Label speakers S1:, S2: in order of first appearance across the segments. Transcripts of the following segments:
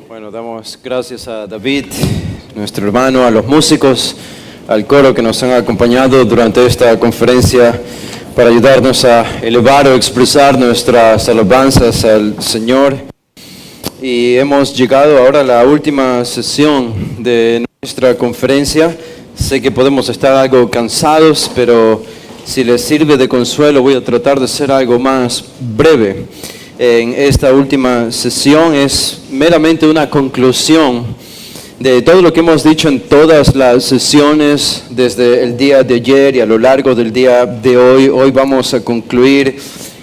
S1: Bueno, damos gracias a David, nuestro hermano, a los músicos, al coro que nos han acompañado durante esta conferencia para ayudarnos a elevar o expresar nuestras alabanzas al Señor. Y hemos llegado ahora a la última sesión de nuestra conferencia. Sé que podemos estar algo cansados, pero si les sirve de consuelo voy a tratar de ser algo más breve. En esta última sesión es meramente una conclusión de todo lo que hemos dicho en todas las sesiones desde el día de ayer y a lo largo del día de hoy. Hoy vamos a concluir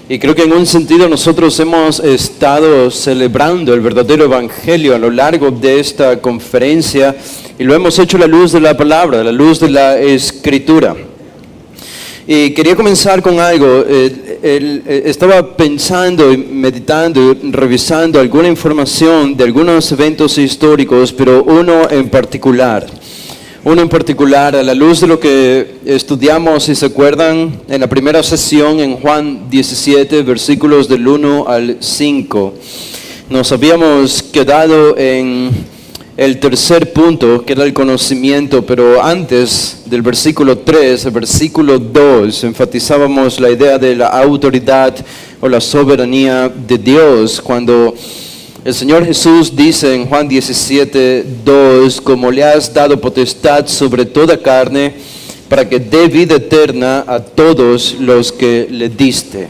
S1: y creo que en un sentido nosotros hemos estado celebrando el verdadero evangelio a lo largo de esta conferencia y lo hemos hecho a la luz de la palabra, a la luz de la escritura. Y quería comenzar con algo. Estaba pensando y meditando y revisando alguna información de algunos eventos históricos, pero uno en particular a la luz de lo que estudiamos, si se acuerdan, en la primera sesión en Juan 17, versículos del 1 al 5. Nos habíamos quedado en el tercer punto, que era el conocimiento, pero antes del versículo 3, el versículo 2, enfatizábamos la idea de la autoridad o la soberanía de Dios, cuando el Señor Jesús dice en Juan 17, 2, como le has dado potestad sobre toda carne, para que dé vida eterna a todos los que le diste.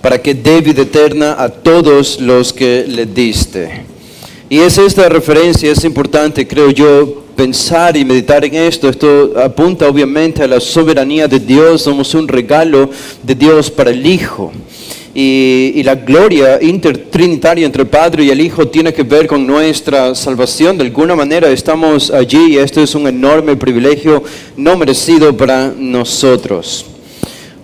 S1: Para que dé vida eterna a todos los que le diste. Y es esta referencia, es importante, creo yo, pensar y meditar en esto. Esto apunta obviamente a la soberanía de Dios. Somos un regalo de Dios para el Hijo. Y la gloria intertrinitaria entre el Padre y el Hijo tiene que ver con nuestra salvación. De alguna manera estamos allí y esto es un enorme privilegio no merecido para nosotros.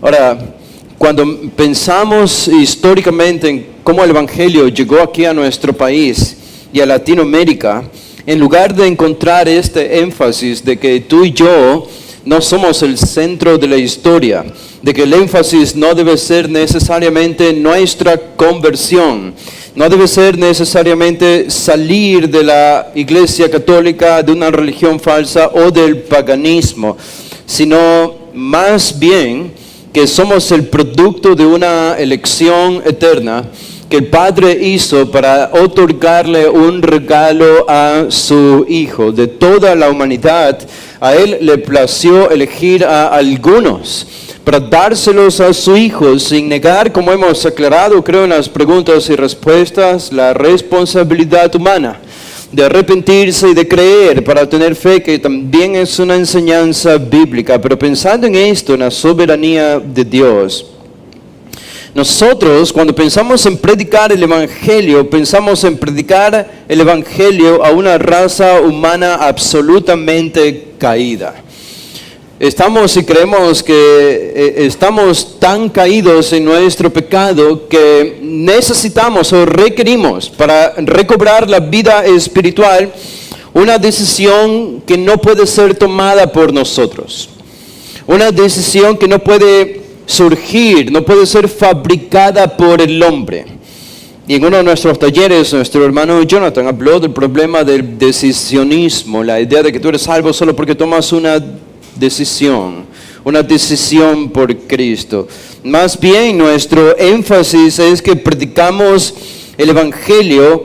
S1: Ahora, cuando pensamos históricamente en cómo el Evangelio llegó aquí a nuestro país y a Latinoamérica, en lugar de encontrar este énfasis de que tú y yo no somos el centro de la historia, de que el énfasis no debe ser necesariamente nuestra conversión, no debe ser necesariamente salir de la Iglesia Católica, de una religión falsa o del paganismo, sino más bien que somos el producto de una elección eterna que el Padre hizo para otorgarle un regalo a su Hijo. De toda la humanidad, a Él le plació elegir a algunos para dárselos a su Hijo, sin negar, como hemos aclarado, creo, en las preguntas y respuestas, la responsabilidad humana de arrepentirse y de creer para tener fe, que también es una enseñanza bíblica. Pero pensando en esto, en la soberanía de Dios, nosotros, cuando pensamos en predicar el Evangelio, pensamos en predicar el Evangelio a una raza humana absolutamente caída. Estamos y creemos que estamos tan caídos en nuestro pecado que necesitamos o requerimos para recobrar la vida espiritual una decisión que no puede ser tomada por nosotros. Una decisión que no puede surgir, no puede ser fabricada por el hombre. Y en uno de nuestros talleres, nuestro hermano Jonathan habló del problema del decisionismo, la idea de que tú eres salvo solo porque tomas una decisión por Cristo. Más bien, nuestro énfasis es que predicamos el Evangelio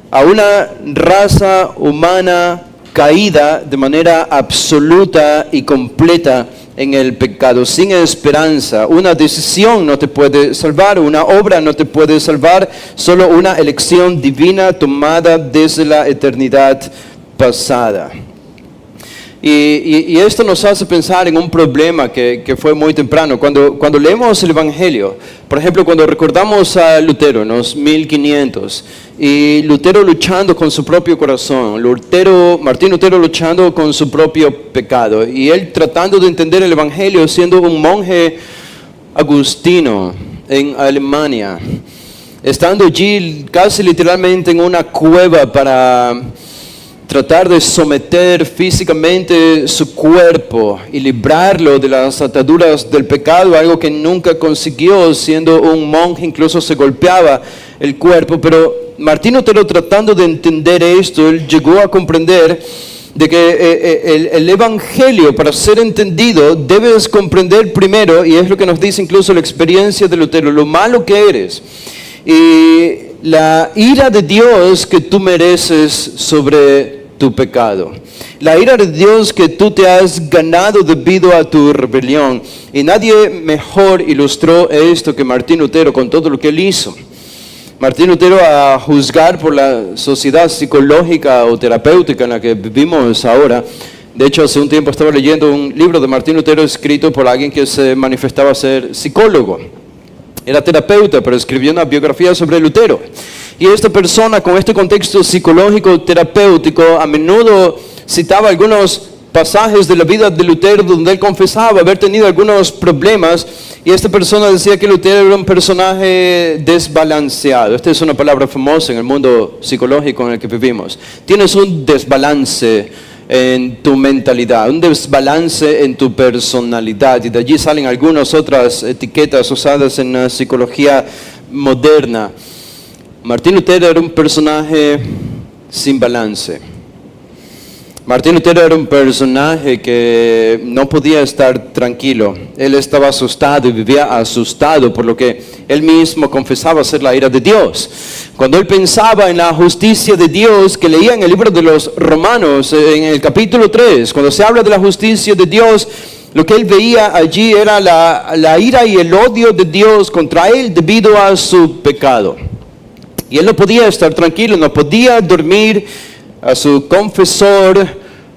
S1: a una raza humana caída de manera absoluta y completa en el pecado, sin esperanza. Una decisión no te puede salvar, una obra no te puede salvar, solo una elección divina tomada desde la eternidad pasada. Y esto nos hace pensar en un problema que fue muy temprano. Cuando leemos el Evangelio, por ejemplo, cuando recordamos a Lutero en los 1500, y Lutero luchando con su propio corazón, Martín Lutero luchando con su propio pecado, y él tratando de entender el Evangelio siendo un monje agustino en Alemania, estando allí casi literalmente en una cueva para tratar de someter físicamente su cuerpo y librarlo de las ataduras del pecado, algo que nunca consiguió siendo un monje, incluso se golpeaba el cuerpo, pero Martín Lutero, tratando de entender esto, él llegó a comprender de que el Evangelio, para ser entendido, debes comprender primero, y es lo que nos dice incluso la experiencia de Lutero, lo malo que eres y la ira de Dios que tú mereces sobre tu pecado. La ira de Dios que tú te has ganado debido a tu rebelión. Y nadie mejor ilustró esto que Martín Lutero con todo lo que él hizo. Martín Lutero, a juzgar por la sociedad psicológica o terapéutica en la que vivimos ahora. De hecho, hace un tiempo estaba leyendo un libro de Martín Lutero escrito por alguien que se manifestaba ser psicólogo. Era terapeuta, pero escribió una biografía sobre Lutero. Y esta persona, con este contexto psicológico terapéutico, a menudo citaba algunos pasajes de la vida de Lutero donde él confesaba haber tenido algunos problemas, y esta persona decía que Lutero era un personaje desbalanceado. Esta es una palabra famosa en el mundo psicológico en el que vivimos. Tienes un desbalance en tu mentalidad, un desbalance en tu personalidad, y de allí salen algunas otras etiquetas usadas en la psicología moderna. Martín Lutero era un personaje sin balance. Martín Lutero era un personaje que no podía estar tranquilo. Él estaba asustado y vivía asustado por lo que él mismo confesaba ser la ira de Dios. Cuando él pensaba en la justicia de Dios, que leía en el libro de los Romanos, en el capítulo 3, cuando se habla de la justicia de Dios, lo que él veía allí era la ira y el odio de Dios contra él debido a su pecado. Y él no podía estar tranquilo, no podía dormir. A su confesor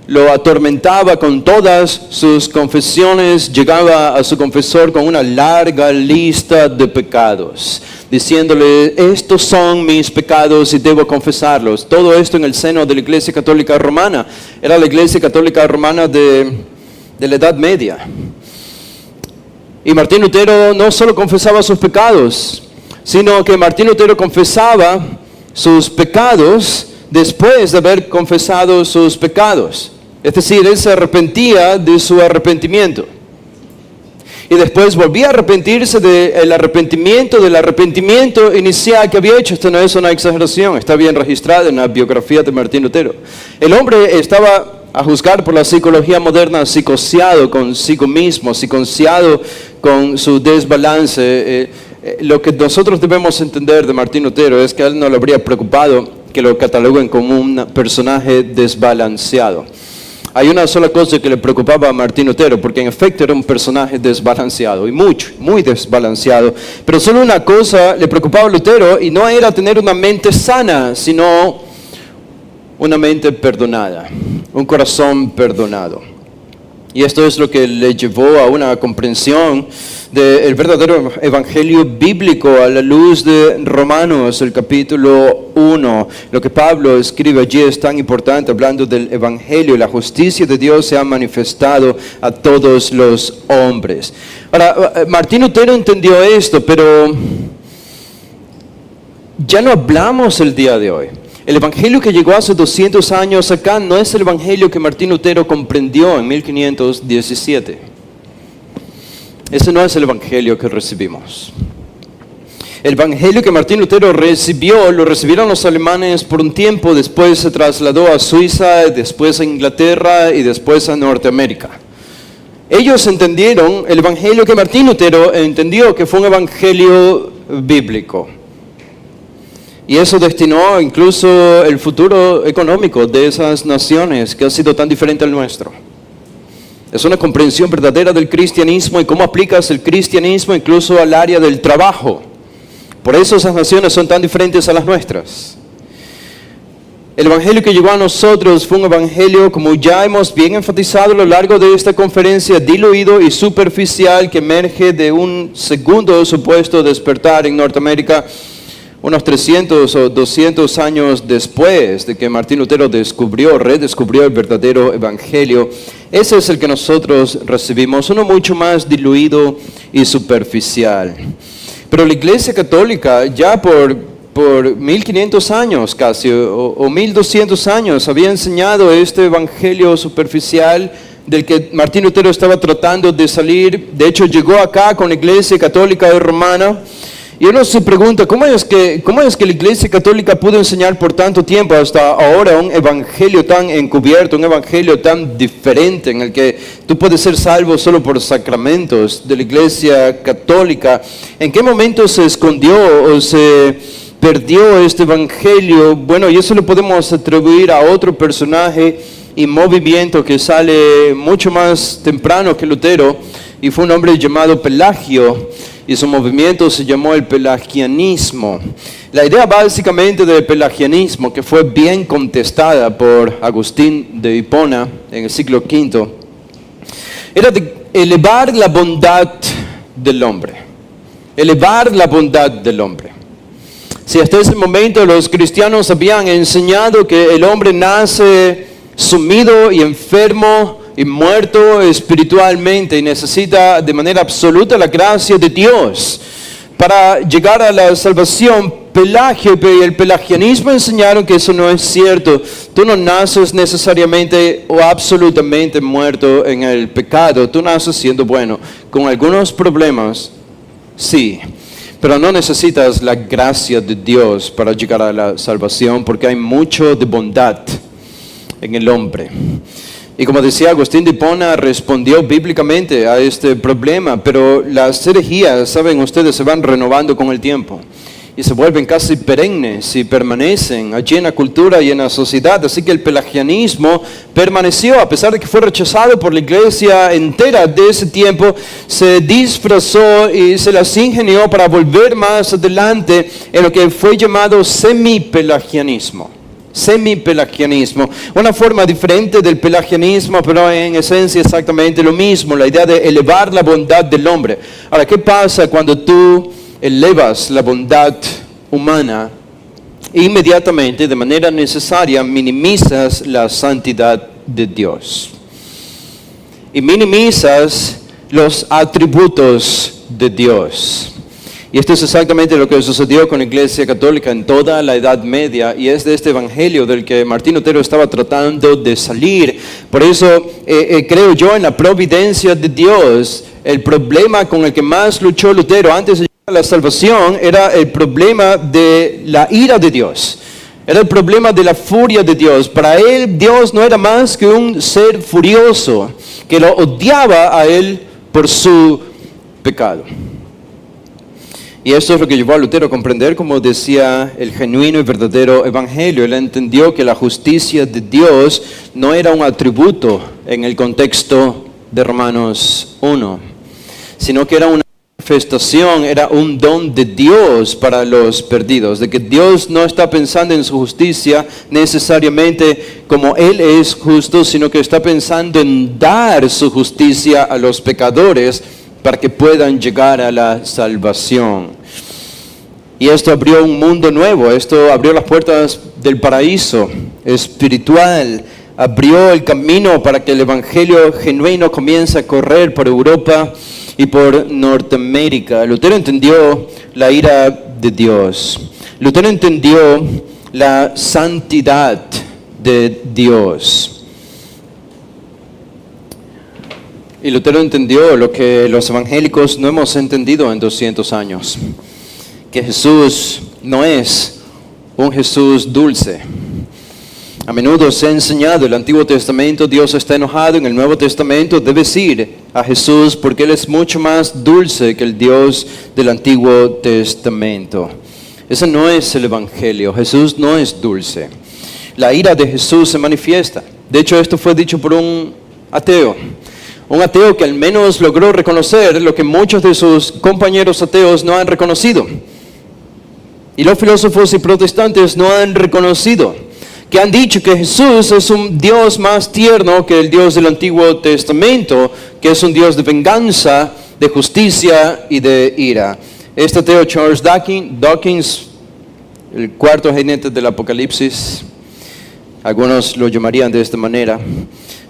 S1: lo atormentaba con todas sus confesiones. Llegaba a su confesor con una larga lista de pecados, diciéndole: estos son mis pecados y debo confesarlos. Todo esto en el seno de la Iglesia Católica Romana. Era la Iglesia Católica Romana de la Edad Media. Y Martín Lutero no solo confesaba sus pecados, sino que Martín Lutero confesaba sus pecados después de haber confesado sus pecados. Es decir, él se arrepentía de su arrepentimiento. Y después volvía a arrepentirse del arrepentimiento inicial que había hecho. Esto no es una exageración, está bien registrado en la biografía de Martín Lutero. El hombre estaba, a juzgar por la psicología moderna, psicoseado consigo mismo, psicoseado con su desbalance. Lo que nosotros debemos entender de Martín Lutero es que a él no le habría preocupado que lo cataloguen como un personaje desbalanceado. Hay una sola cosa que le preocupaba a Martín Lutero, porque en efecto era un personaje desbalanceado, y muy desbalanceado. Pero solo una cosa le preocupaba a Lutero, y no era tener una mente sana, sino una mente perdonada, un corazón perdonado. Y esto es lo que le llevó a una comprensión del verdadero evangelio bíblico a la luz de Romanos, el capítulo 1. Lo que Pablo escribe allí es tan importante, hablando del evangelio. La justicia de Dios se ha manifestado a todos los hombres. Ahora, Martín Lutero entendió esto, pero ya no hablamos el día de hoy. El evangelio que llegó hace 200 años acá no es el evangelio que Martín Lutero comprendió en 1517. Ese no es el evangelio que recibimos. El evangelio que Martín Lutero recibió, lo recibieron los alemanes por un tiempo, después se trasladó a Suiza, después a Inglaterra y después a Norteamérica. Ellos entendieron el evangelio que Martín Lutero entendió, que fue un evangelio bíblico. Y eso destinó incluso el futuro económico de esas naciones que ha sido tan diferente al nuestro. Es una comprensión verdadera del cristianismo y cómo aplicas el cristianismo incluso al área del trabajo. Por eso esas naciones son tan diferentes a las nuestras. El evangelio que llegó a nosotros fue un evangelio, como ya hemos bien enfatizado a lo largo de esta conferencia, diluido y superficial, que emerge de un segundo supuesto despertar en Norteamérica, unos 300 o 200 años después de que Martín Lutero redescubrió el verdadero evangelio. Ese es el que nosotros recibimos, uno mucho más diluido y superficial. Pero la Iglesia Católica ya por 1500 años casi, o 1200 años, había enseñado este evangelio superficial del que Martín Lutero estaba tratando de salir. De hecho, llegó acá con la Iglesia Católica Romana, Y uno se pregunta, ¿cómo es que la Iglesia Católica pudo enseñar por tanto tiempo hasta ahora un evangelio tan encubierto, un evangelio tan diferente en el que tú puedes ser salvo solo por sacramentos de la Iglesia Católica? ¿En qué momento se escondió o se perdió este evangelio? Bueno, y eso lo podemos atribuir a otro personaje y movimiento que sale mucho más temprano que Lutero, y fue un hombre llamado Pelagio, y su movimiento se llamó el pelagianismo. La idea básicamente del pelagianismo, que fue bien contestada por Agustín de Hipona en el siglo V, era de elevar la bondad del hombre. Elevar la bondad del hombre. Si hasta ese momento los cristianos habían enseñado que el hombre nace sumido y enfermo y muerto espiritualmente y necesita de manera absoluta la gracia de Dios para llegar a la salvación, Pelagio y el pelagianismo enseñaron que eso no es cierto. Tú no naces necesariamente o absolutamente muerto en el pecado, tú naces siendo bueno, con algunos problemas, sí, pero no necesitas la gracia de Dios para llegar a la salvación, porque hay mucho de bondad en el hombre. Y como decía Agustín de Hipona, respondió bíblicamente a este problema, pero las herejías, saben ustedes, se van renovando con el tiempo y se vuelven casi perennes y permanecen allí en la cultura y en la sociedad. Así que el pelagianismo permaneció, a pesar de que fue rechazado por la iglesia entera de ese tiempo, se disfrazó y se las ingenió para volver más adelante en lo que fue llamado semipelagianismo. Semipelagianismo, una forma diferente del pelagianismo, pero en esencia exactamente lo mismo, la idea de elevar la bondad del hombre. Ahora, ¿qué pasa cuando tú elevas la bondad humana? Inmediatamente, de manera necesaria, minimizas la santidad de Dios y minimizas los atributos de Dios. Y esto es exactamente lo que sucedió con la Iglesia Católica en toda la Edad Media, y es de este evangelio del que Martín Lutero estaba tratando de salir. Por eso creo yo en la providencia de Dios. El problema con el que más luchó Lutero antes de llegar a la salvación era el problema de la ira de Dios. Era el problema de la furia de Dios. Para él, Dios no era más que un ser furioso que lo odiaba a él por su pecado. Y esto es lo que llevó a Lutero a comprender, como decía, el genuino y verdadero evangelio. Él entendió que la justicia de Dios no era un atributo en el contexto de Romanos 1, sino que era una manifestación, era un don de Dios para los perdidos, de que Dios no está pensando en su justicia necesariamente como Él es justo, sino que está pensando en dar su justicia a los pecadores para que puedan llegar a la salvación. Y esto abrió un mundo nuevo, esto abrió las puertas del paraíso espiritual, abrió el camino para que el evangelio genuino comience a correr por Europa y por Norteamérica. Lutero entendió la ira de Dios. Lutero entendió la santidad de Dios. Y Lutero entendió lo que los evangélicos no hemos entendido en 200 años, que Jesús no es un Jesús dulce. A menudo se ha enseñado en el Antiguo Testamento, Dios está enojado, en el Nuevo Testamento debes ir a Jesús porque Él es mucho más dulce que el Dios del Antiguo Testamento. Ese no es el Evangelio, Jesús no es dulce. La ira de Jesús se manifiesta. De hecho, esto fue dicho por un ateo que al menos logró reconocer lo que muchos de sus compañeros ateos no han reconocido. Y los filósofos y protestantes no han reconocido, que han dicho que Jesús es un Dios más tierno que el Dios del Antiguo Testamento, que es un Dios de venganza, de justicia y de ira. Este ateo Charles Dawkins, el cuarto jinete del Apocalipsis, algunos lo llamarían de esta manera,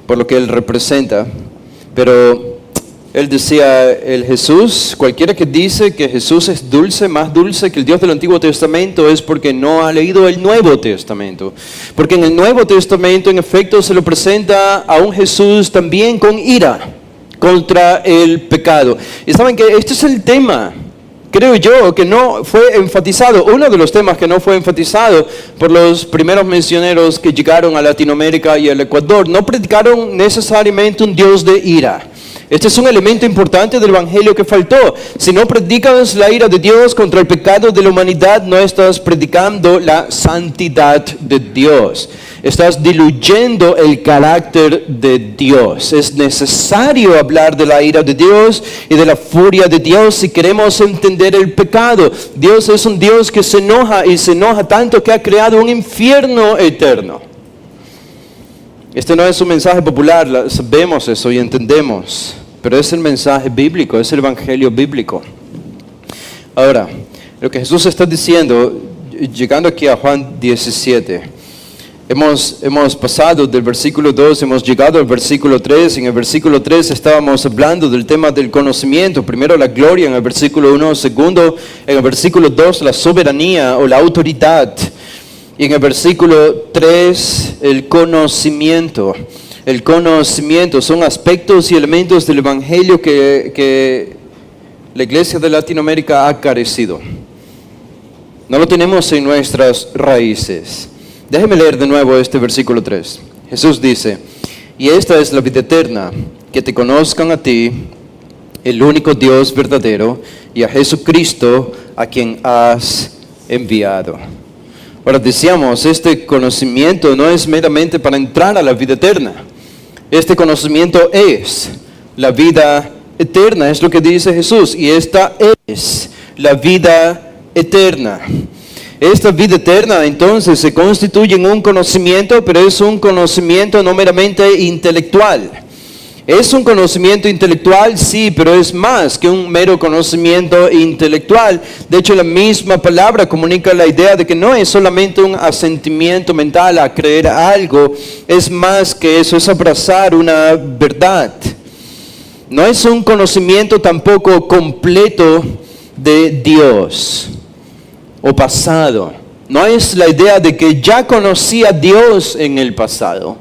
S1: por lo que él representa. Pero él decía, el Jesús, cualquiera que dice que Jesús es dulce, más dulce que el Dios del Antiguo Testamento, es porque no ha leído el Nuevo Testamento. Porque en el Nuevo Testamento, en efecto, se lo presenta a un Jesús también con ira contra el pecado. Y saben que este es el tema creo yo que no fue enfatizado. Uno de los temas que no fue enfatizado por los primeros misioneros que llegaron a Latinoamérica y al Ecuador, no predicaron necesariamente un Dios de ira. Este es un elemento importante del Evangelio que faltó. Si no predicas la ira de Dios contra el pecado de la humanidad, no estás predicando la santidad de Dios. Estás diluyendo el carácter de Dios. Es necesario hablar de la ira de Dios y de la furia de Dios si queremos entender el pecado. Dios es un Dios que se enoja y se enoja tanto que ha creado un infierno eterno. Este no es un mensaje popular, sabemos eso y entendemos, pero es el mensaje bíblico, es el evangelio bíblico. Ahora, lo que Jesús está diciendo, llegando aquí a Juan 17, hemos pasado del versículo 2, hemos llegado al versículo 3, en el versículo 3 estábamos hablando del tema del conocimiento, primero la gloria en el versículo 1, segundo en el versículo 2 la soberanía o la autoridad. Y en el versículo 3, el conocimiento. El conocimiento son aspectos y elementos del Evangelio que la iglesia de Latinoamérica ha carecido. No lo tenemos en nuestras raíces. Déjeme leer de nuevo este versículo 3. Jesús dice, y esta es la vida eterna, que te conozcan a ti, el único Dios verdadero, y a Jesucristo, a quien has enviado. Ahora decíamos, este conocimiento no es meramente para entrar a la vida eterna. Este conocimiento es la vida eterna, es lo que dice Jesús. Y esta es la vida eterna. Esta vida eterna entonces se constituye en un conocimiento, pero es un conocimiento no meramente intelectual. Es un conocimiento intelectual, sí, pero es más que un mero conocimiento intelectual. De hecho, la misma palabra comunica la idea de que no es solamente un asentimiento mental a creer algo, es más que eso, es abrazar una verdad. No es un conocimiento tampoco completo de Dios o pasado. No es la idea de que ya conocía a Dios en el pasado.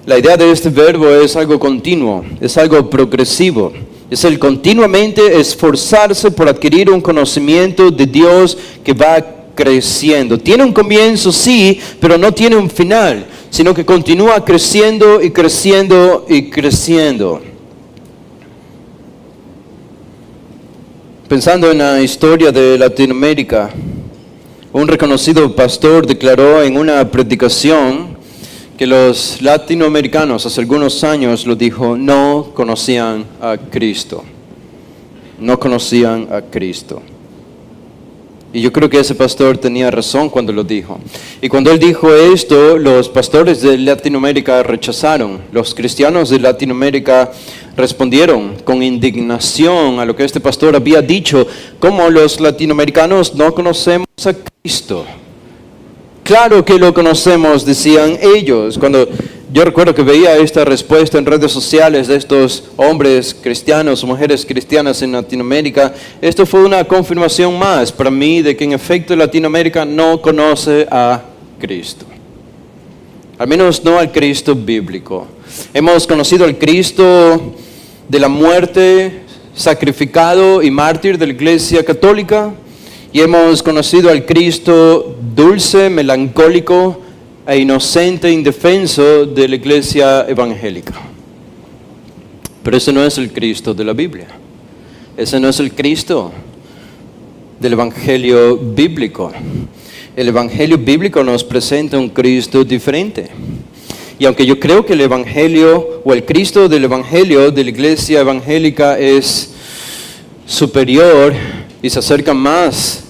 S1: La idea de este verbo es algo continuo, es algo progresivo. Es el continuamente esforzarse por adquirir un conocimiento de Dios que va creciendo. Tiene un comienzo, sí, pero no tiene un final, sino que continúa creciendo y creciendo y creciendo. Pensando en la historia de Latinoamérica, un reconocido pastor declaró en una predicación que los latinoamericanos hace algunos años, lo dijo, no conocían a Cristo. No conocían a Cristo. Y yo creo que ese pastor tenía razón cuando lo dijo. Y cuando él dijo esto, los pastores de Latinoamérica rechazaron. Los cristianos de Latinoamérica respondieron con indignación a lo que este pastor había dicho. ¿Cómo los latinoamericanos no conocemos a Cristo? Claro que lo conocemos, decían ellos. Cuando yo recuerdo que veía esta respuesta en redes sociales de estos hombres cristianos o mujeres cristianas en Latinoamérica, esto fue una confirmación más para mí de que en efecto Latinoamérica no conoce a Cristo. Al menos no al Cristo bíblico. Hemos conocido al Cristo de la muerte, sacrificado y mártir de la Iglesia Católica. Y hemos conocido al Cristo dulce, melancólico e inocente, indefenso de la iglesia evangélica. Pero ese no es el Cristo de la Biblia. Ese no es el Cristo del evangelio bíblico. El evangelio bíblico nos presenta un Cristo diferente. Y aunque yo creo que el evangelio o el Cristo del evangelio de la iglesia evangélica es superior y se acerca más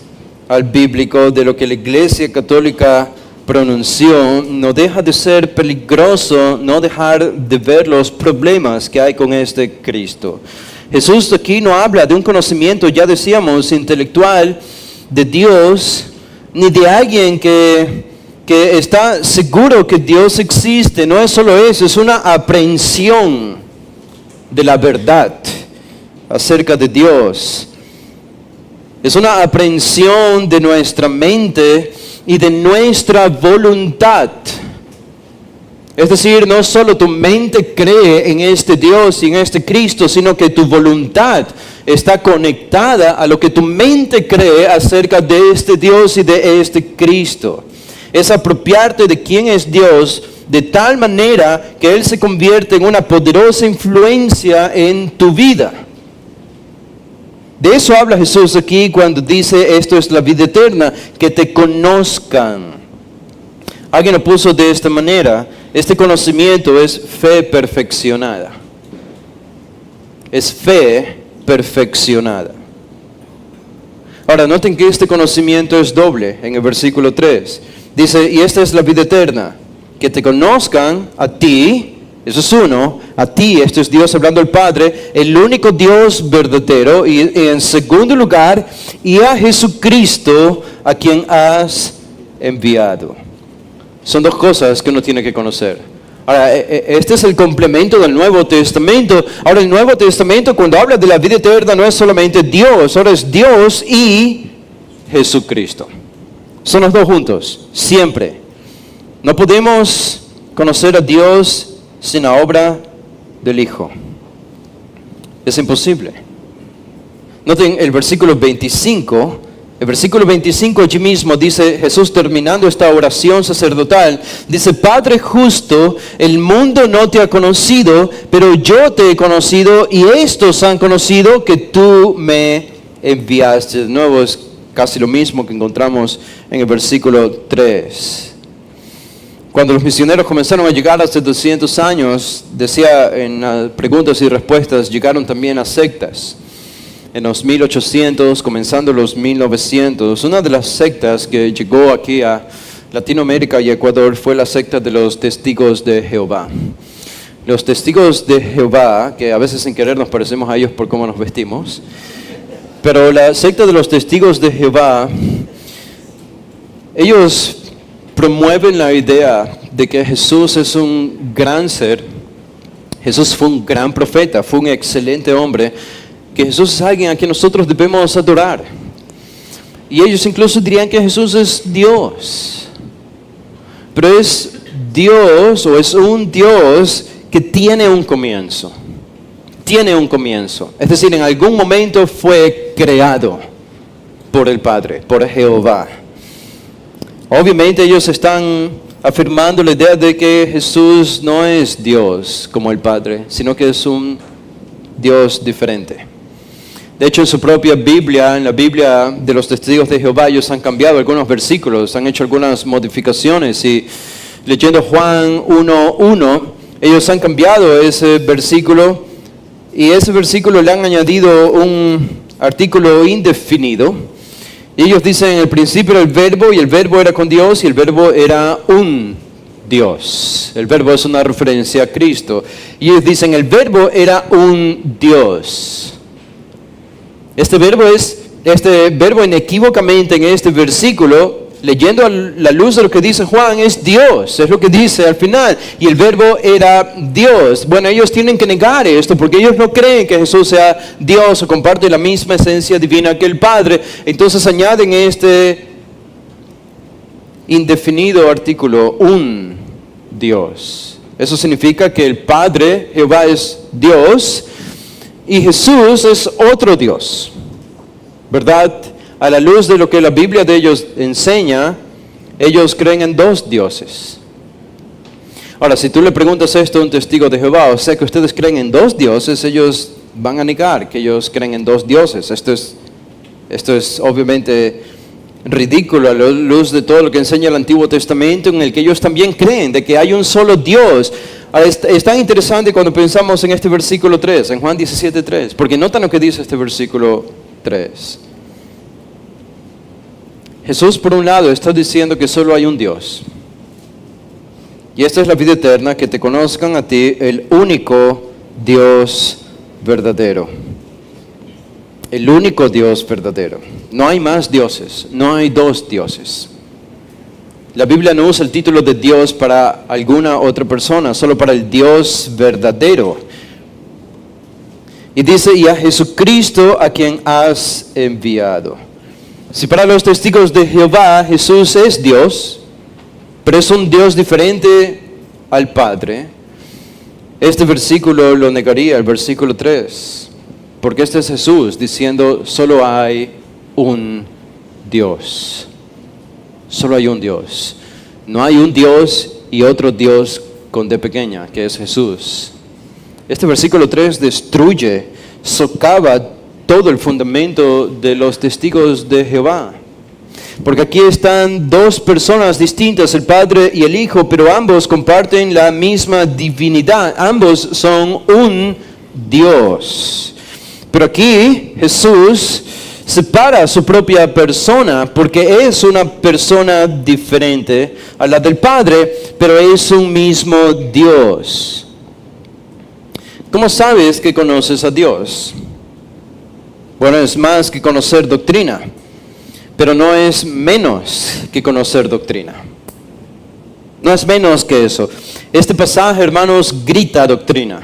S1: al bíblico de lo que la Iglesia Católica pronunció, no deja de ser peligroso no dejar de ver los problemas que hay con este Cristo. Jesús aquí no habla de un conocimiento, ya decíamos, intelectual de Dios, ni de alguien que está seguro que Dios existe. No es solo eso, es una aprehensión de la verdad acerca de Dios. Es una aprehensión de nuestra mente y de nuestra voluntad. Es decir, no solo tu mente cree en este Dios y en este Cristo, sino que tu voluntad está conectada a lo que tu mente cree acerca de este Dios y de este Cristo. Es apropiarte de quién es Dios de tal manera que Él se convierte en una poderosa influencia en tu vida. De eso habla Jesús aquí cuando dice, esto es la vida eterna, que te conozcan. Alguien lo puso de esta manera: este conocimiento es fe perfeccionada. Es fe perfeccionada. Ahora, noten que este conocimiento es doble en el versículo 3. Dice, y esta es la vida eterna, que te conozcan a ti, eso es uno, a ti, esto es Dios hablando al Padre, el único Dios verdadero, y en segundo lugar, y a Jesucristo, a quien has enviado. Son dos cosas que uno tiene que conocer. Ahora, este es el complemento del Nuevo Testamento. Ahora, el Nuevo Testamento, cuando habla de la vida eterna, no es solamente Dios, ahora es Dios y Jesucristo. Son los dos juntos, siempre. No podemos conocer a Dios sin la obra del Hijo. Es imposible. Noten el versículo 25. El versículo 25 allí mismo dice Jesús, terminando esta oración sacerdotal, dice, Padre justo, el mundo no te ha conocido, pero yo te he conocido y estos han conocido que tú me enviaste. De nuevo es casi lo mismo que encontramos en el versículo 3. Cuando los misioneros comenzaron a llegar hace 200 años, decía en las preguntas y respuestas, llegaron también a sectas. En los 1800, comenzando los 1900, una de las sectas que llegó aquí a Latinoamérica y Ecuador fue la secta de los Testigos de Jehová. Los Testigos de Jehová, que a veces sin querer nos parecemos a ellos por cómo nos vestimos, pero la secta de los Testigos de Jehová, ellos promueven la idea de que Jesús es un gran ser, Jesús fue un gran profeta, fue un excelente hombre, que Jesús es alguien a quien nosotros debemos adorar. Y ellos incluso dirían que Jesús es Dios. Pero es Dios o es un Dios que tiene un comienzo. Tiene un comienzo. Es decir, en algún momento fue creado por el Padre, por Jehová. Obviamente ellos están afirmando la idea de que Jesús no es Dios como el Padre, sino que es un Dios diferente. De hecho, en su propia Biblia, en la Biblia de los Testigos de Jehová, ellos han cambiado algunos versículos, han hecho algunas modificaciones y leyendo Juan 1:1, ellos han cambiado ese versículo y ese versículo le han añadido un artículo indefinido. Y ellos dicen, en el principio era el verbo y el verbo era con Dios y el verbo era un Dios. El verbo es una referencia a Cristo. Y ellos dicen, el verbo era un Dios. Este verbo inequívocamente en este versículo, leyendo a la luz de lo que dice Juan, es Dios, es lo que dice al final, y el verbo era Dios. Bueno, ellos tienen que negar esto, porque ellos no creen que Jesús sea Dios o comparte la misma esencia divina que el Padre. Entonces añaden este indefinido artículo, un Dios. Eso significa que el Padre, Jehová, es Dios, y Jesús es otro Dios, ¿verdad? A la luz de lo que la Biblia de ellos enseña, ellos creen en dos dioses. Ahora, si tú le preguntas esto a un testigo de Jehová, o sea que ustedes creen en dos dioses, ellos van a negar que ellos creen en dos dioses. Esto es obviamente ridículo a la luz de todo lo que enseña el Antiguo Testamento, en el que ellos también creen de que hay un solo Dios. Ahora, es tan interesante cuando pensamos en este versículo 3, en Juan 17:3, porque notan lo que dice este versículo 3. Jesús, por un lado, está diciendo que solo hay un Dios. Y esta es la vida eterna, que te conozcan a ti, el único Dios verdadero. El único Dios verdadero. No hay más dioses, no hay dos dioses. La Biblia no usa el título de Dios para alguna otra persona, solo para el Dios verdadero. Y dice, y a Jesucristo a quien has enviado. Si para los testigos de Jehová Jesús es Dios, pero es un Dios diferente al Padre, este versículo lo negaría, el versículo 3. Porque este es Jesús diciendo, solo hay un Dios. Solo hay un Dios. No hay un Dios y otro Dios con D pequeña, que es Jesús. Este versículo 3 destruye, socava todo el fundamento de los testigos de Jehová. Porque aquí están dos personas distintas, el Padre y el Hijo, pero ambos comparten la misma divinidad. Ambos son un Dios. Pero aquí Jesús separa su propia persona porque es una persona diferente a la del Padre, pero es un mismo Dios. ¿Cómo sabes que conoces a Dios? Bueno, es más que conocer doctrina, pero no es menos que conocer doctrina. No es menos que eso. Este pasaje, hermanos, grita doctrina.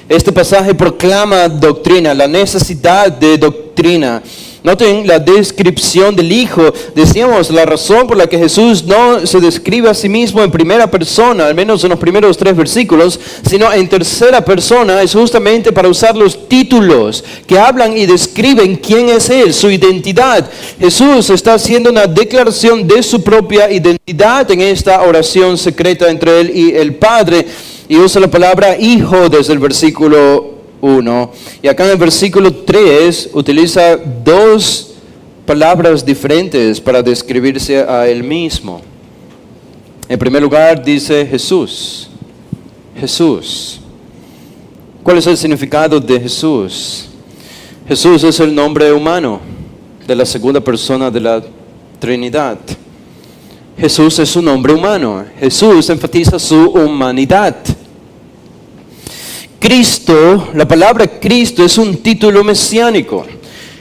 S1: Este pasaje proclama doctrina, la necesidad de doctrina. Noten la descripción del Hijo. Decíamos la razón por la que Jesús no se describe a sí mismo en primera persona, al menos en los primeros 3 versículos, sino en tercera persona, es justamente para usar los títulos que hablan y describen quién es Él, su identidad. Jesús está haciendo una declaración de su propia identidad en esta oración secreta entre Él y el Padre, y usa la palabra Hijo desde el versículo 1. Y acá en el versículo 3 utiliza 2 palabras diferentes para describirse a Él mismo. En primer lugar dice Jesús. Jesús. ¿Cuál es el significado de Jesús? Jesús es el nombre humano de la segunda persona de la Trinidad. Jesús es un nombre humano. Jesús enfatiza su humanidad. Cristo, la palabra Cristo es un título mesiánico.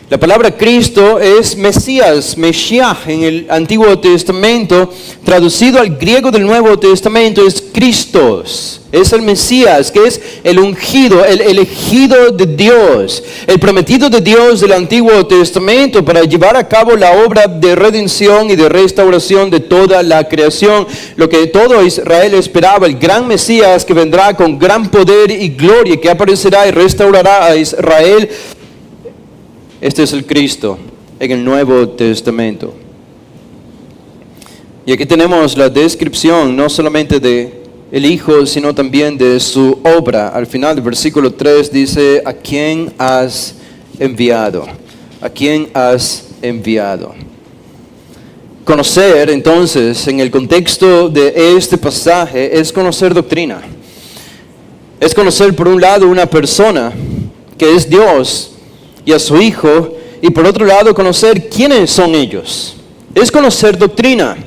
S1: La palabra Cristo es Mesías, Mesías en el Antiguo Testamento, traducido al griego del Nuevo Testamento es Christos. Es el Mesías, que es el ungido, el elegido de Dios, el prometido de Dios del Antiguo Testamento para llevar a cabo la obra de redención y de restauración de toda la creación. Lo que todo Israel esperaba, el gran Mesías que vendrá con gran poder y gloria, que aparecerá y restaurará a Israel. Este es el Cristo en el Nuevo Testamento. Y aquí tenemos la descripción no solamente de el Hijo, sino también de su obra. Al final del versículo 3 dice, ¿a quién has enviado? ¿A quién has enviado? Conocer, entonces, en el contexto de este pasaje, es conocer doctrina. Es conocer, por un lado, una persona que es Dios y a su Hijo, y por otro lado, conocer quiénes son ellos. Es conocer doctrina.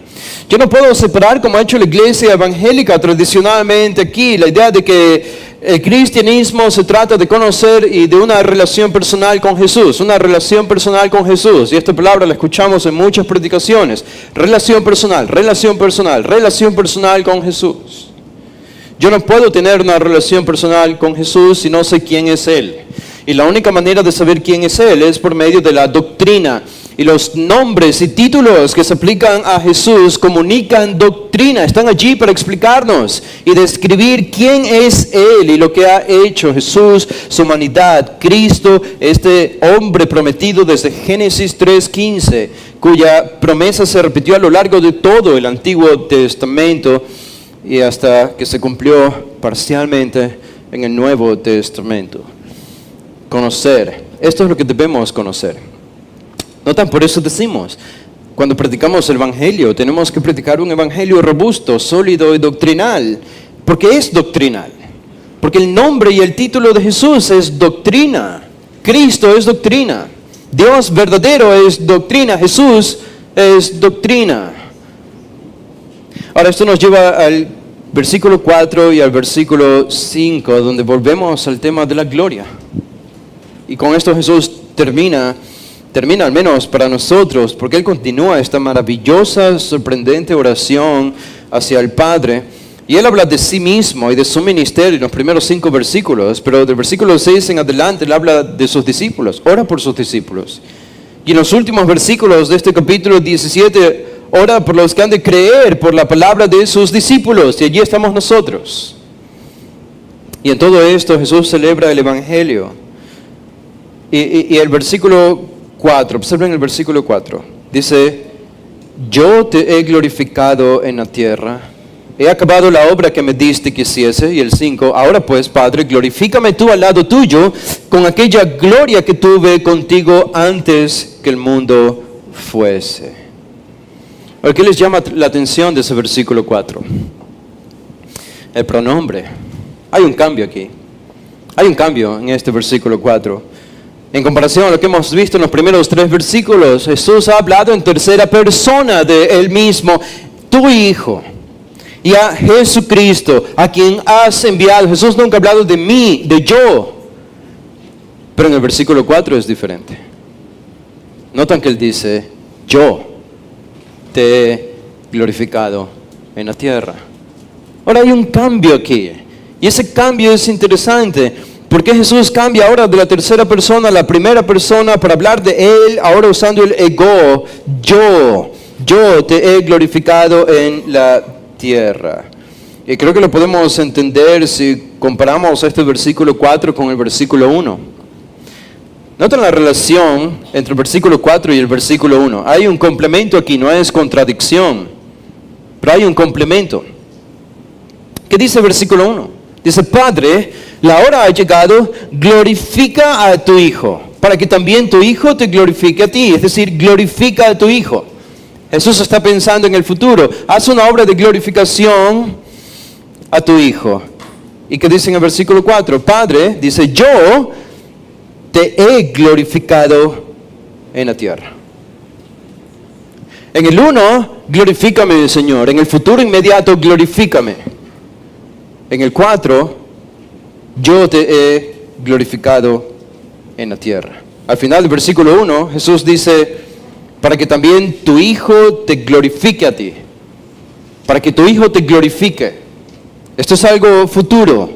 S1: Yo no puedo separar, como ha hecho la iglesia evangélica tradicionalmente aquí, la idea de que el cristianismo se trata de conocer y de una relación personal con Jesús, una relación personal con Jesús. Y esta palabra la escuchamos en muchas predicaciones. Relación personal, relación personal, relación personal con Jesús. Yo no puedo tener una relación personal con Jesús si no sé quién es Él. Y la única manera de saber quién es Él es por medio de la doctrina. Y los nombres y títulos que se aplican a Jesús comunican doctrina, están allí para explicarnos y describir quién es Él y lo que ha hecho Jesús, su humanidad, Cristo, este hombre prometido desde Génesis 3:15, cuya promesa se repitió a lo largo de todo el Antiguo Testamento y hasta que se cumplió parcialmente en el Nuevo Testamento. Conocer, esto es lo que debemos conocer. Notan, por eso decimos, cuando predicamos el Evangelio, tenemos que predicar un Evangelio robusto, sólido y doctrinal. Porque es doctrinal. Porque el nombre y el título de Jesús es doctrina. Cristo es doctrina. Dios verdadero es doctrina. Jesús es doctrina. Ahora esto nos lleva al versículo 4 y al versículo 5, donde volvemos al tema de la gloria. Y con esto Jesús termina al menos para nosotros, porque Él continúa esta maravillosa, sorprendente oración hacia el Padre. Y Él habla de sí mismo y de su ministerio en los primeros 5 versículos, pero del versículo 6 en adelante Él habla de sus discípulos, ora por sus discípulos. Y en los últimos versículos de este capítulo 17 ora por los que han de creer por la palabra de sus discípulos, y allí estamos nosotros. Y en todo esto Jesús celebra el Evangelio. Y el versículo 4, observen el versículo 4, dice: yo te he glorificado en la tierra, he acabado la obra que me diste que hiciese. Y el 5, ahora pues, Padre, glorifícame tú al lado tuyo con aquella gloria que tuve contigo antes que el mundo fuese. ¿Qué les llama la atención de ese versículo 4? El pronombre. Hay un cambio aquí. Hay un cambio en este versículo 4. En comparación a lo que hemos visto en los primeros 3 versículos, Jesús ha hablado en tercera persona de Él mismo, tu Hijo, y a Jesucristo, a quien has enviado. Jesús nunca ha hablado de mí, de yo. Pero en el versículo 4 es diferente. Notan que Él dice: yo te he glorificado en la tierra. Ahora hay un cambio aquí. Y ese cambio es interesante. Porque Jesús cambia ahora de la tercera persona a la primera persona para hablar de Él, ahora usando el ego. Yo te he glorificado en la tierra. Y creo que lo podemos entender si comparamos este versículo 4 con el versículo 1. Noten la relación entre el versículo 4 y el versículo 1. Hay un complemento aquí, no es contradicción, pero hay un complemento. ¿Qué dice el versículo 1? Dice: Padre, la hora ha llegado, glorifica a tu Hijo, para que también tu Hijo te glorifique a ti. Es decir, glorifica a tu Hijo. Jesús está pensando en el futuro. Haz una obra de glorificación a tu Hijo. ¿Y qué dice en el versículo 4? Padre, dice: yo te he glorificado en la tierra. En el 1, glorifícame, Señor. En el futuro inmediato, glorifícame. En el 4, yo te he glorificado en la tierra. Al final del versículo 1, Jesús dice: para que también tu Hijo te glorifique a ti. Para que tu Hijo te glorifique. Esto es algo futuro.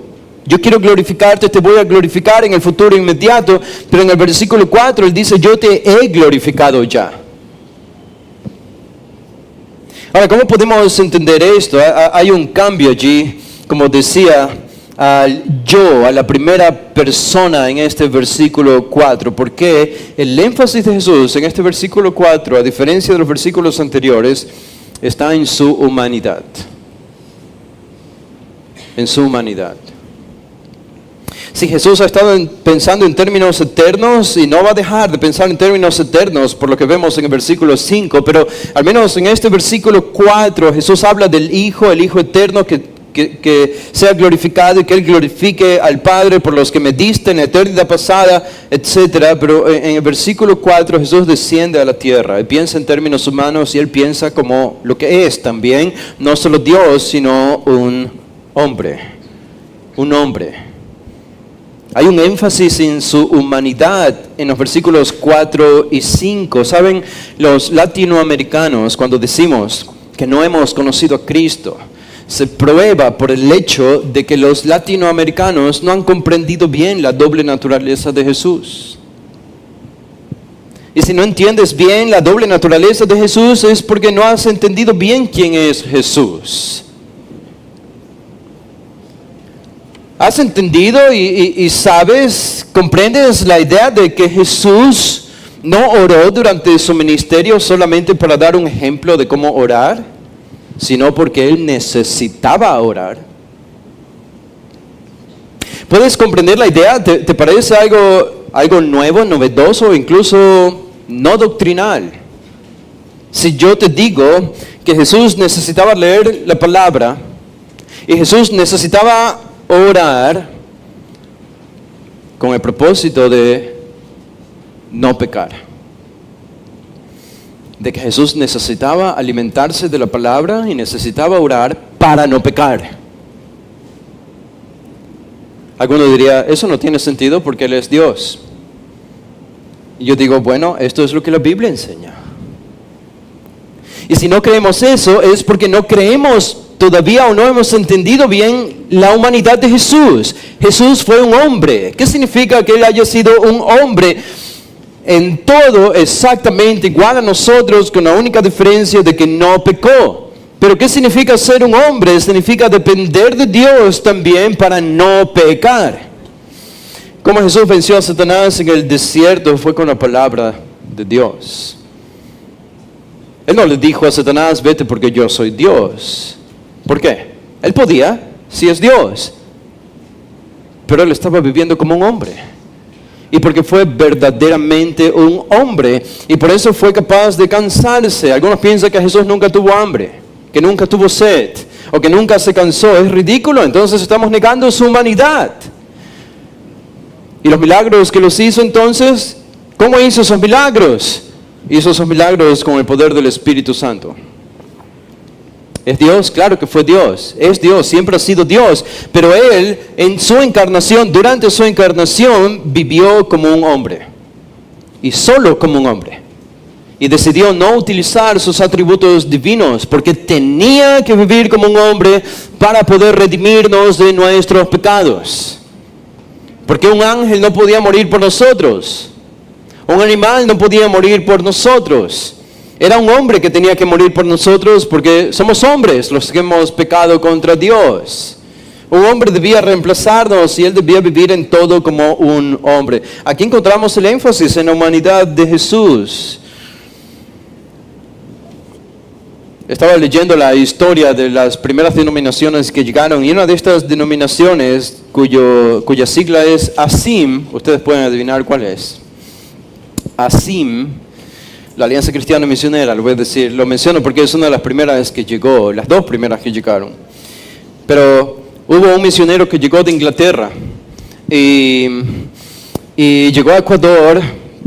S1: Yo quiero glorificarte, te voy a glorificar en el futuro inmediato. Pero en el versículo 4 Él dice: yo te he glorificado ya. Ahora, ¿cómo podemos entender esto? Hay un cambio allí. Como decía, al yo, a la primera persona en este versículo 4, porque el énfasis de Jesús en este versículo 4, a diferencia de los versículos anteriores, está en su humanidad. En su humanidad. Si Jesús ha estado pensando en términos eternos y no va a dejar de pensar en términos eternos, por lo que vemos en el versículo 5, pero al menos en este versículo 4 Jesús habla del Hijo, el Hijo eterno que sea glorificado y que Él glorifique al Padre por los que me diste en la eternidad pasada, etc. Pero en el versículo 4 Jesús desciende a la tierra. Él piensa en términos humanos y Él piensa como lo que es también, no solo Dios, sino un hombre. Un hombre. Hay un énfasis en su humanidad en los versículos 4 y 5. ¿Saben? Los latinoamericanos, cuando decimos que no hemos conocido a Cristo, se prueba por el hecho de que los latinoamericanos no han comprendido bien la doble naturaleza de Jesús. Y si no entiendes bien la doble naturaleza de Jesús, es porque no has entendido bien quién es Jesús. ¿Has entendido y sabes, comprendes la idea de que Jesús no oró durante su ministerio solamente para dar un ejemplo de cómo orar, sino porque Él necesitaba orar? ¿Puedes comprender la idea? ¿Te parece algo nuevo, novedoso, incluso no doctrinal? Si yo te digo que Jesús necesitaba leer la palabra y Jesús necesitaba orar con el propósito de no pecar, de que Jesús necesitaba alimentarse de la palabra y necesitaba orar para no pecar. Alguno diría: eso no tiene sentido porque Él es Dios. Y yo digo: bueno, esto es lo que la Biblia enseña. Y si no creemos eso, es porque no creemos todavía o no hemos entendido bien la humanidad de Jesús. Jesús fue un hombre. ¿Qué significa que Él haya sido un hombre? en todo exactamente igual a nosotros, con la única diferencia de que no pecó. Pero ¿qué significa ser un hombre? Significa depender de Dios también para no pecar. Como Jesús venció a Satanás en el desierto fue con la palabra de Dios. Él no le dijo a Satanás, vete porque yo soy Dios. ¿Por qué? Él podía, si es Dios. Pero él estaba viviendo como un hombre. Y porque fue verdaderamente un hombre. Y por eso fue capaz de cansarse. Algunos piensan que Jesús nunca tuvo hambre, que nunca tuvo sed, o que nunca se cansó. Es ridículo. Entonces estamos negando su humanidad. Y los milagros que los hizo entonces, ¿cómo hizo esos milagros? Hizo esos milagros con el poder del Espíritu Santo. ¿Es Dios? Claro que fue Dios. Es Dios, siempre ha sido Dios. Pero Él, en su encarnación, durante su encarnación, vivió como un hombre. Y solo como un hombre. Y decidió no utilizar sus atributos divinos, porque tenía que vivir como un hombre para poder redimirnos de nuestros pecados. Porque un ángel no podía morir por nosotros. Un animal no podía morir por nosotros. Era un hombre que tenía que morir por nosotros porque somos hombres los que hemos pecado contra Dios. Un hombre debía reemplazarnos y él debía vivir en todo como un hombre. Aquí encontramos el énfasis en la humanidad de Jesús. Estaba leyendo la historia de las primeras denominaciones que llegaron y una de estas denominaciones cuya sigla es ASIM, ustedes pueden adivinar cuál es. ASIM, la Alianza Cristiana Misionera, lo voy a decir, lo menciono porque es una de las primeras que llegó, las dos primeras que llegaron. Pero hubo un misionero que llegó de Inglaterra y llegó a Ecuador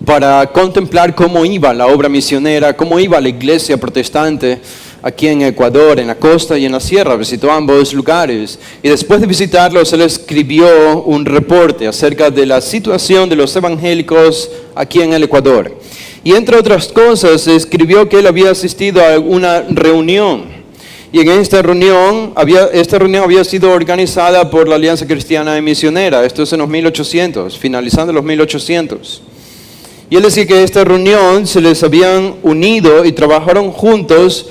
S1: para contemplar cómo iba la obra misionera, cómo iba la iglesia protestante aquí en Ecuador, en la costa y en la sierra. Visitó ambos lugares y después de visitarlos él escribió un reporte acerca de la situación de los evangélicos aquí en el Ecuador. Y entre otras cosas escribió que él había asistido a una reunión. Y en esta reunión había sido organizada por la Alianza Cristiana Misionera. Esto es en los 1800, finalizando los 1800. Y él decía que a esta reunión se les habían unido y trabajaron juntos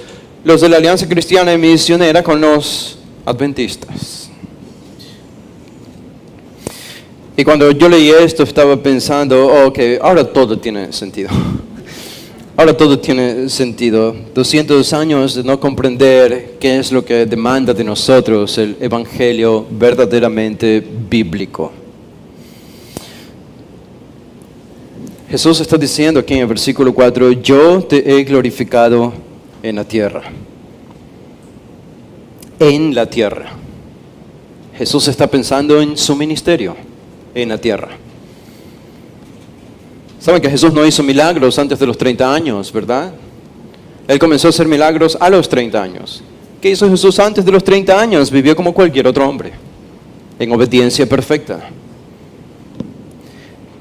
S1: los de la Alianza Cristiana Misionera con los adventistas. Y cuando yo leí esto estaba pensando, ok, ahora todo tiene sentido. Ahora todo tiene sentido. 200 años de no comprender qué es lo que demanda de nosotros el evangelio verdaderamente bíblico. Jesús está diciendo aquí en el versículo 4, yo te he glorificado en la tierra. En la tierra. Jesús está pensando en su ministerio en la tierra. Saben que Jesús no hizo milagros antes de los 30 años, ¿verdad? Él comenzó a hacer milagros a los 30 años. ¿Qué hizo Jesús antes de los 30 años? Vivió como cualquier otro hombre, en obediencia perfecta.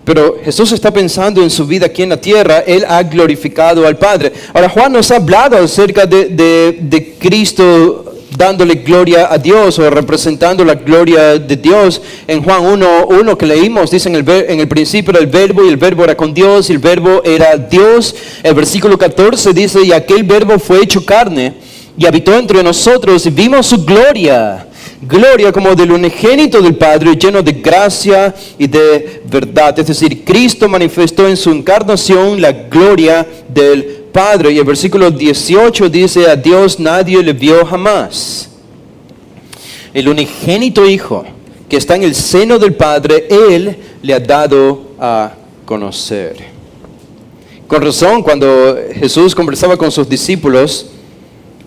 S1: Pero Jesús está pensando en su vida aquí en la tierra. Él ha glorificado al Padre. Ahora Juan nos ha hablado acerca de Cristo dándole gloria a Dios o representando la gloria de Dios. En Juan 1 que leímos, dice en el principio era el verbo y el verbo era con Dios y el verbo era Dios. El versículo 14 dice, y aquel verbo fue hecho carne y habitó entre nosotros y vimos su gloria. Gloria como del unigénito del Padre, lleno de gracia y de verdad. Es decir, Cristo manifestó en su encarnación la gloria del Padre. Y el versículo 18 dice, a Dios nadie le vio jamás. El unigénito Hijo que está en el seno del Padre, Él le ha dado a conocer. Con razón, cuando Jesús conversaba con sus discípulos,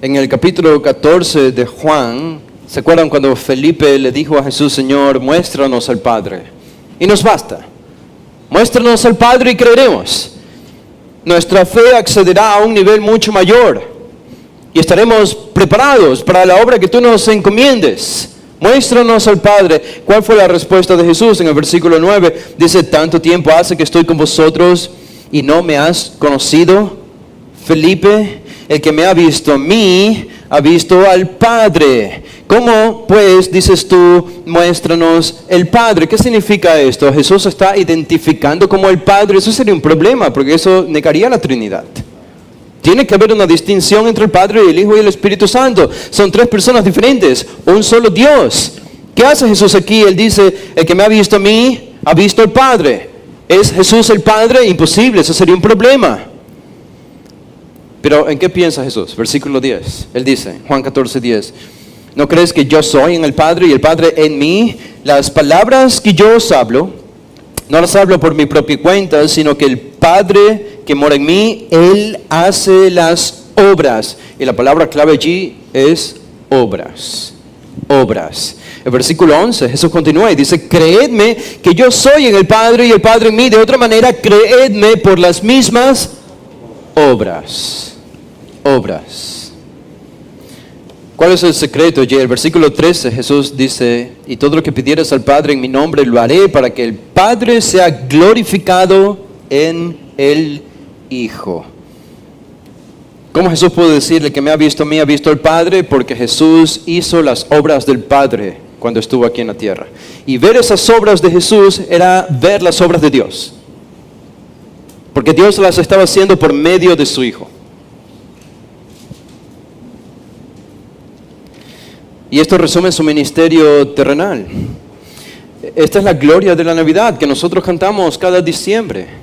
S1: en el capítulo 14 de Juan, ¿se acuerdan cuando Felipe le dijo a Jesús, Señor, muéstranos al Padre? Y nos basta. Muéstranos al Padre y creeremos. Nuestra fe accederá a un nivel mucho mayor. Y estaremos preparados para la obra que tú nos encomiendes. Muéstranos al Padre. ¿Cuál fue la respuesta de Jesús? En el versículo 9 dice, tanto tiempo hace que estoy con vosotros y no me has conocido, Felipe. El que me ha visto a mí, ha visto al Padre. ¿Cómo, pues, dices tú, muéstranos el Padre? ¿Qué significa esto? Jesús está identificando como el Padre. Eso sería un problema, porque eso negaría la Trinidad. Tiene que haber una distinción entre el Padre, el Hijo y el Espíritu Santo. Son tres personas diferentes, un solo Dios. ¿Qué hace Jesús aquí? Él dice, el que me ha visto a mí, ha visto al Padre. ¿Es Jesús el Padre? Imposible, eso sería un problema. Pero ¿en qué piensa Jesús? Versículo 10. Él dice, Juan 14:10. ¿No crees que yo soy en el Padre y el Padre en mí? Las palabras que yo os hablo, no las hablo por mi propia cuenta, sino que el Padre que mora en mí, Él hace las obras. Y la palabra clave allí es obras. Obras. El versículo 11, Jesús continúa y dice, creedme que yo soy en el Padre y el Padre en mí. De otra manera, creedme por las mismas obras. Obras. ¿Cuál es el secreto? Y el versículo 13, Jesús dice, y todo lo que pidieras al Padre en mi nombre lo haré para que el Padre sea glorificado en el Hijo. ¿Cómo Jesús puede decirle que me ha visto a mí, ha visto al Padre? Porque Jesús hizo las obras del Padre cuando estuvo aquí en la tierra. Y ver esas obras de Jesús era ver las obras de Dios. Porque Dios las estaba haciendo por medio de su Hijo. Y esto resume su ministerio terrenal. Esta es la gloria de la Navidad que nosotros cantamos cada diciembre.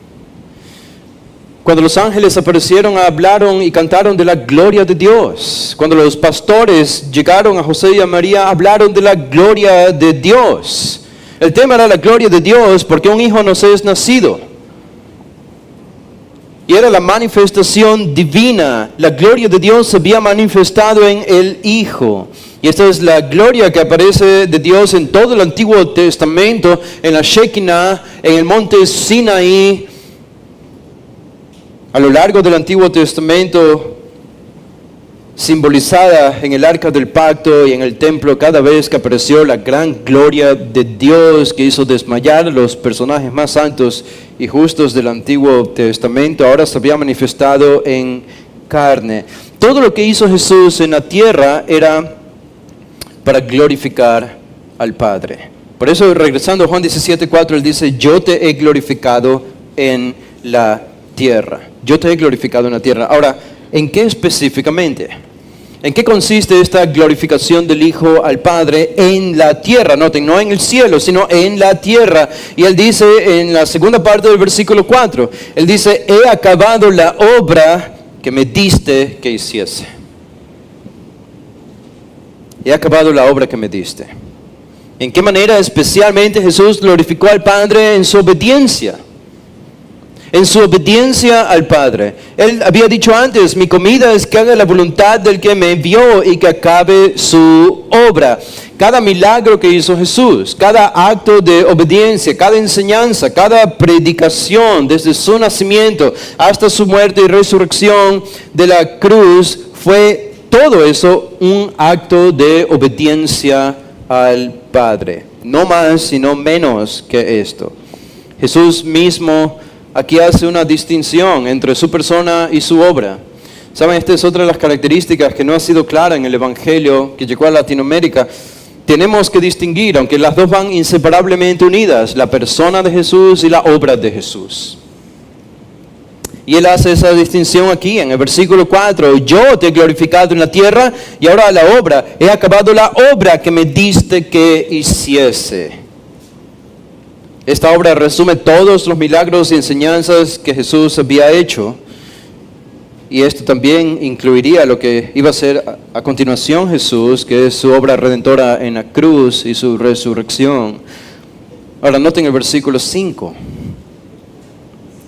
S1: Cuando los ángeles aparecieron, hablaron y cantaron de la gloria de Dios. Cuando los pastores llegaron a José y a María, hablaron de la gloria de Dios. El tema era la gloria de Dios porque un hijo nos es nacido. Y era la manifestación divina. La gloria de Dios se había manifestado en el Hijo. Y esta es la gloria que aparece de Dios en todo el Antiguo Testamento, en la Shekinah, en el monte Sinaí. A lo largo del Antiguo Testamento, simbolizada en el Arca del Pacto y en el templo, cada vez que apareció la gran gloria de Dios que hizo desmayar a los personajes más santos y justos del Antiguo Testamento, ahora se había manifestado en carne. Todo lo que hizo Jesús en la tierra era para glorificar al Padre. Por eso, regresando a Juan 17:4, él dice, yo te he glorificado en la tierra. Yo te he glorificado en la tierra. Ahora, ¿en qué específicamente? ¿En qué consiste esta glorificación del Hijo al Padre en la tierra? Noten, no en el cielo, sino en la tierra. Y él dice en la segunda parte del versículo 4, él dice, he acabado la obra que me diste que hiciese. He acabado la obra que me diste. ¿En qué manera especialmente Jesús glorificó al Padre? En su obediencia. En su obediencia al Padre. Él había dicho antes, mi comida es que haga la voluntad del que me envió y que acabe su obra. Cada milagro que hizo Jesús, cada acto de obediencia, cada enseñanza, cada predicación, desde su nacimiento hasta su muerte y resurrección de la cruz, fue todo eso un acto de obediencia al Padre. No más, sino menos que esto. Jesús mismo aquí hace una distinción entre su persona y su obra. ¿Saben? Esta es otra de las características que no ha sido clara en el Evangelio que llegó a Latinoamérica. Tenemos que distinguir, aunque las dos van inseparablemente unidas, la persona de Jesús y la obra de Jesús. Y él hace esa distinción aquí en el versículo 4. Yo te he glorificado en la tierra y ahora la obra. He acabado la obra que me diste que hiciese. Esta obra resume todos los milagros y enseñanzas que Jesús había hecho. Y esto también incluiría lo que iba a hacer a continuación Jesús, que es su obra redentora en la cruz y su resurrección. Ahora noten el versículo 5.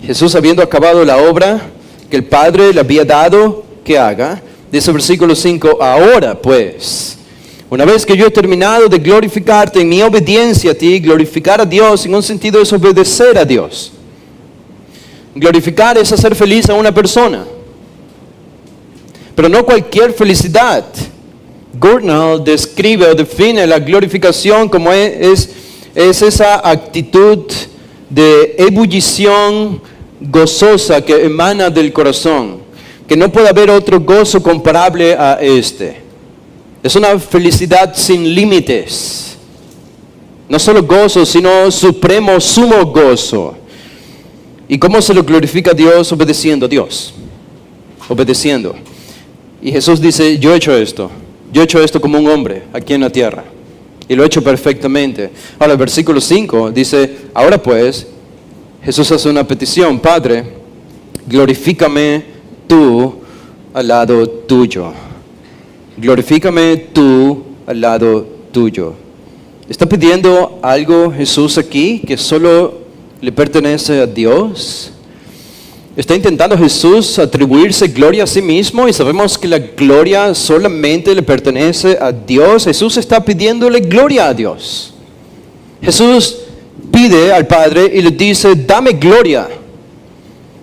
S1: Jesús, habiendo acabado la obra que el Padre le había dado que haga, dice el versículo 5, ahora pues, una vez que yo he terminado de glorificarte en mi obediencia a ti, glorificar a Dios en un sentido es obedecer a Dios. Glorificar es hacer feliz a una persona, pero no cualquier felicidad. Gurnall describe o define la glorificación como es esa actitud de ebullición gozosa que emana del corazón, que no puede haber otro gozo comparable a este. Es una felicidad sin límites. No solo gozo, sino supremo, sumo gozo. ¿Y cómo se lo glorifica a Dios? Obedeciendo a Dios. Obedeciendo. Y Jesús dice, yo he hecho esto. Yo he hecho esto como un hombre aquí en la tierra. Y lo he hecho perfectamente. Ahora el versículo 5 dice, ahora pues, Jesús hace una petición. Padre, glorifícame tú al lado tuyo. Glorifícame tú al lado tuyo. ¿Está pidiendo algo Jesús aquí que solo le pertenece a Dios? ¿Está intentando Jesús atribuirse gloria a sí mismo? Y sabemos que la gloria solamente le pertenece a Dios. Jesús está pidiéndole gloria a Dios. Jesús pide al Padre y le dice, dame gloria.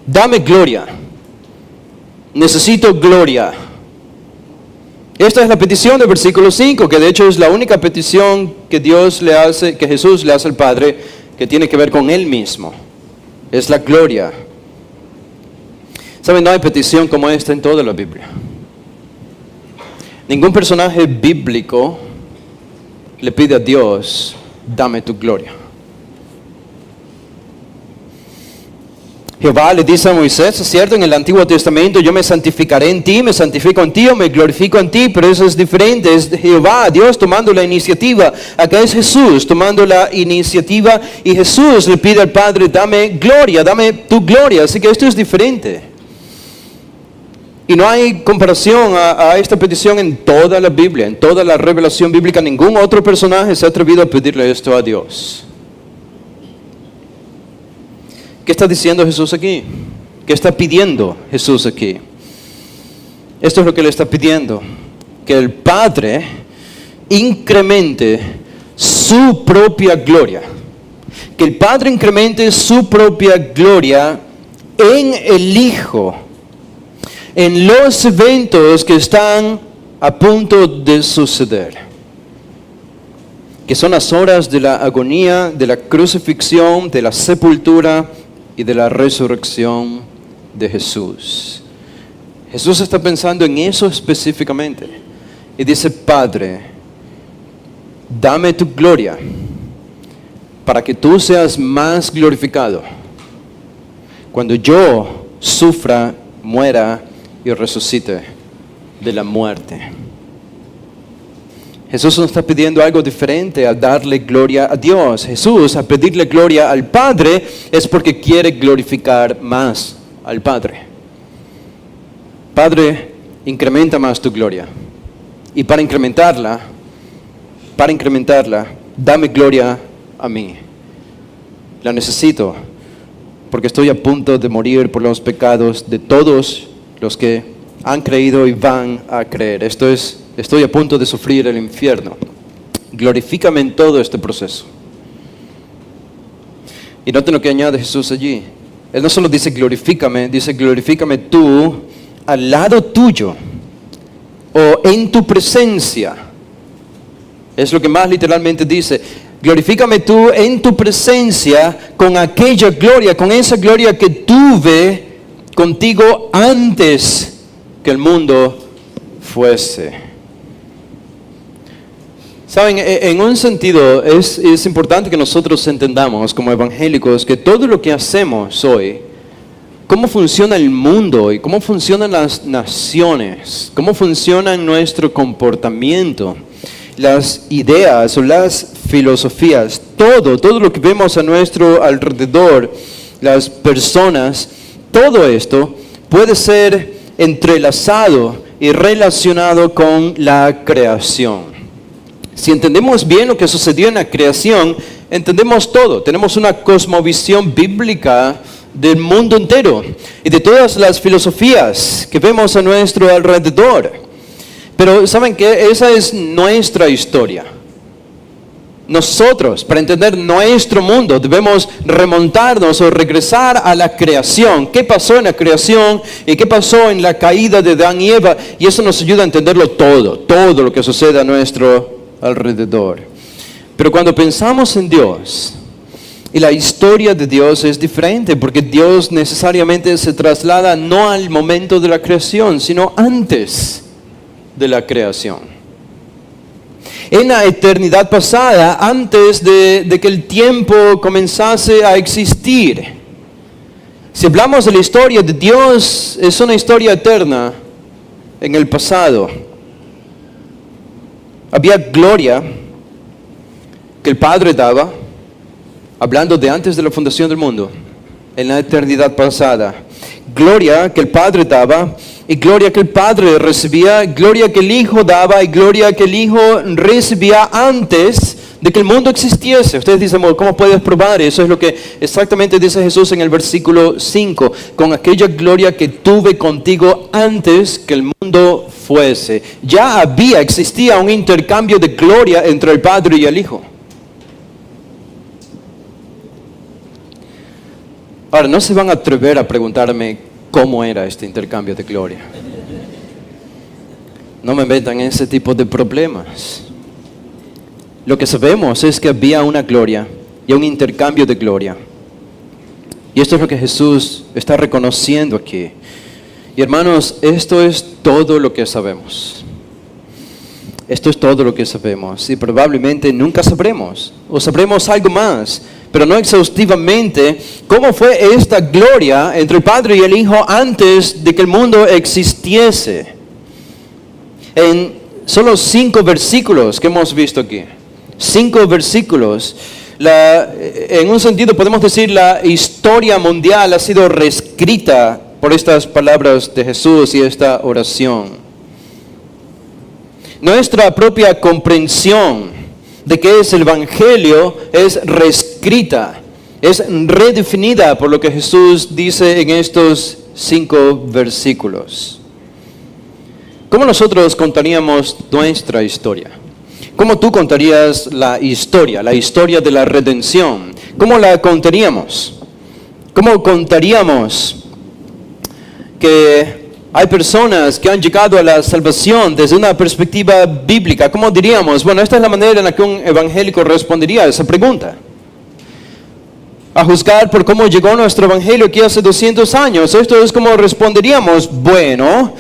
S1: Dame gloria. Necesito gloria. Esta es la petición del versículo 5, que de hecho es la única petición que Jesús le hace al Padre, que tiene que ver con Él mismo. Es la gloria. ¿Saben? No hay petición como esta en toda la Biblia. Ningún personaje bíblico le pide a Dios, dame tu gloria. Jehová le dice a Moisés, es cierto, en el Antiguo Testamento, yo me santificaré en ti, me santifico en ti o me glorifico en ti, pero eso es diferente, es Jehová, Dios tomando la iniciativa. Acá es Jesús tomando la iniciativa y Jesús le pide al Padre, dame gloria, dame tu gloria, así que esto es diferente. Y no hay comparación a esta petición en toda la Biblia, en toda la revelación bíblica, ningún otro personaje se ha atrevido a pedirle esto a Dios. ¿Qué está diciendo Jesús aquí? ¿Qué está pidiendo Jesús aquí? Esto es lo que le está pidiendo. Que el Padre incremente su propia gloria. Que el Padre incremente su propia gloria en el Hijo. En los eventos que están a punto de suceder. Que son las horas de la agonía, de la crucifixión, de la sepultura y de la resurrección de Jesús. Jesús está pensando en eso específicamente. Y dice, Padre, dame tu gloria para que tú seas más glorificado. Cuando yo sufra, muera y resucite de la muerte. Jesús nos está pidiendo algo diferente al darle gloria a Dios. Jesús, al pedirle gloria al Padre, es porque quiere glorificar más al Padre. Padre, incrementa más tu gloria. Y para incrementarla, dame gloria a mí. La necesito, porque estoy a punto de morir por los pecados de todos los que han creído y van a creer. Estoy a punto de sufrir el infierno. Glorifícame en todo este proceso. Y noten lo que añade Jesús allí. Él no solo dice glorifícame, dice glorifícame tú al lado tuyo o en tu presencia. Es lo que más literalmente dice. Glorifícame tú en tu presencia con aquella gloria, con esa gloria que tuve contigo antes que el mundo fuese. Saben, en un sentido es importante que nosotros entendamos como evangélicos que todo lo que hacemos hoy, cómo funciona el mundo y cómo funcionan las naciones, cómo funciona nuestro comportamiento, las ideas o las filosofías, todo lo que vemos a nuestro alrededor, las personas, todo esto puede ser entrelazado y relacionado con la creación. Si entendemos bien lo que sucedió en la creación, entendemos todo. Tenemos una cosmovisión bíblica del mundo entero y de todas las filosofías que vemos a nuestro alrededor. Pero ¿saben qué? Esa es nuestra historia. Nosotros, para entender nuestro mundo, debemos remontarnos o regresar a la creación. ¿Qué pasó en la creación y qué pasó en la caída de Adán y Eva? Y eso nos ayuda a entenderlo todo lo que sucede a nuestro alrededor. Pero cuando pensamos en Dios, y la historia de Dios es diferente, porque Dios necesariamente se traslada no al momento de la creación, sino antes de la creación. en la eternidad pasada, antes de que el tiempo comenzase a existir. Si hablamos de la historia de Dios, es una historia eterna en el pasado. Había gloria que el Padre daba, hablando de antes de la fundación del mundo, en la eternidad pasada. Gloria que el Padre daba, y gloria que el Padre recibía, gloria que el Hijo daba, y gloria que el Hijo recibía antes de que el mundo existiese. Ustedes dicen, ¿cómo puedes probar? Eso es lo que exactamente dice Jesús en el versículo 5. Con aquella gloria que tuve contigo antes que el mundo fuese. Ya existía un intercambio de gloria entre el Padre y el Hijo. Ahora, no se van a atrever a preguntarme cómo era este intercambio de gloria. No me metan en ese tipo de problemas. Lo que sabemos es que había una gloria y un intercambio de gloria. Y esto es lo que Jesús está reconociendo aquí. Y hermanos, esto es todo lo que sabemos. Esto es todo lo que sabemos. Y probablemente nunca sabremos. O sabremos algo más, pero no exhaustivamente, cómo fue esta gloria entre el Padre y el Hijo antes de que el mundo existiese. En solo 5 versículos que hemos visto aquí. 5 versículos. En un sentido podemos decir la historia mundial ha sido reescrita por estas palabras de Jesús y esta oración. Nuestra propia comprensión de qué es el Evangelio es reescrita, es redefinida por lo que Jesús dice en estos 5 versículos. ¿Cómo nosotros contaríamos nuestra historia? ¿Cómo tú contarías la historia de la redención? ¿Cómo la contaríamos? ¿Cómo contaríamos que hay personas que han llegado a la salvación desde una perspectiva bíblica? ¿Cómo diríamos? Bueno, esta es la manera en la que un evangélico respondería a esa pregunta. A juzgar por cómo llegó nuestro evangelio aquí hace 200 años. Esto es como responderíamos. Bueno,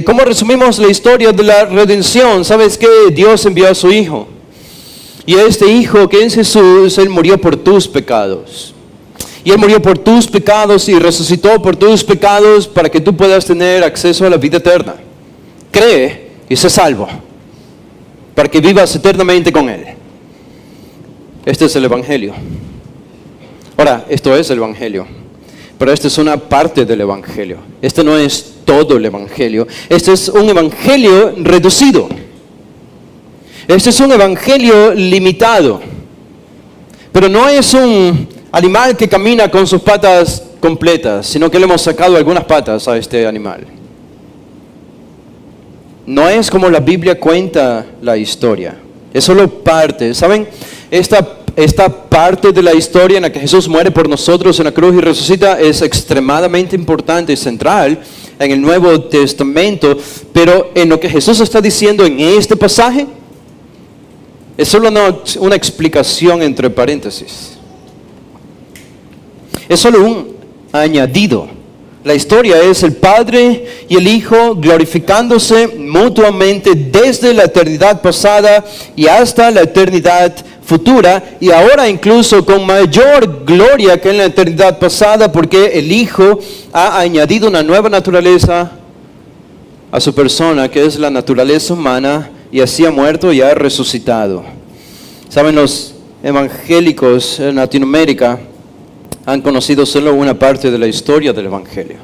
S1: ¿cómo resumimos la historia de la redención? ¿Sabes qué? Dios envió a su Hijo. Y este Hijo que es Jesús, Él murió por tus pecados. Y Él murió por tus pecados y resucitó por tus pecados para que tú puedas tener acceso a la vida eterna. Cree y sé salvo, para que vivas eternamente con Él. Este es el Evangelio. Ahora, esto es el Evangelio, pero esta es una parte del Evangelio. Este no es todo el Evangelio. Este es un Evangelio reducido. Este es un Evangelio limitado. Pero no es un animal que camina con sus patas completas, sino que le hemos sacado algunas patas a este animal. No es como la Biblia cuenta la historia, es solo parte. ¿Saben? Esta parte de la historia en la que Jesús muere por nosotros en la cruz y resucita es extremadamente importante y central en el Nuevo Testamento, pero en lo que Jesús está diciendo en este pasaje es solo una explicación entre paréntesis. Es solo un añadido. La historia es el Padre y el Hijo glorificándose mutuamente desde la eternidad pasada y hasta la eternidad futura, y ahora incluso con mayor gloria que en la eternidad pasada, porque el Hijo ha añadido una nueva naturaleza a su persona, que es la naturaleza humana, y así ha muerto y ha resucitado. Saben, los evangélicos en Latinoamérica han conocido solo una parte de la historia del Evangelio,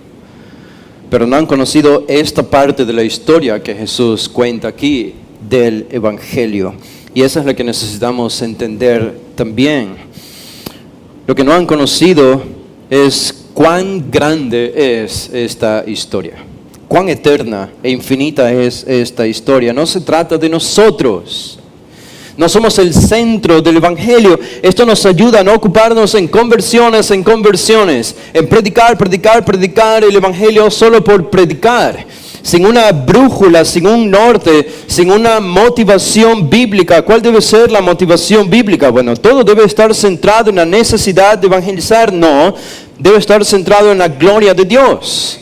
S1: pero no han conocido esta parte de la historia que Jesús cuenta aquí del Evangelio. Y esa es la que necesitamos entender también. Lo que no han conocido es cuán grande es esta historia, cuán eterna e infinita es esta historia. No se trata de nosotros. No somos el centro del Evangelio. Esto nos ayuda a no ocuparnos en conversiones, en predicar el Evangelio solo por predicar, sin una brújula, sin un norte, sin una motivación bíblica. ¿Cuál debe ser la motivación bíblica? Bueno, todo debe estar centrado en la necesidad de evangelizar. No, debe estar centrado en la gloria de Dios.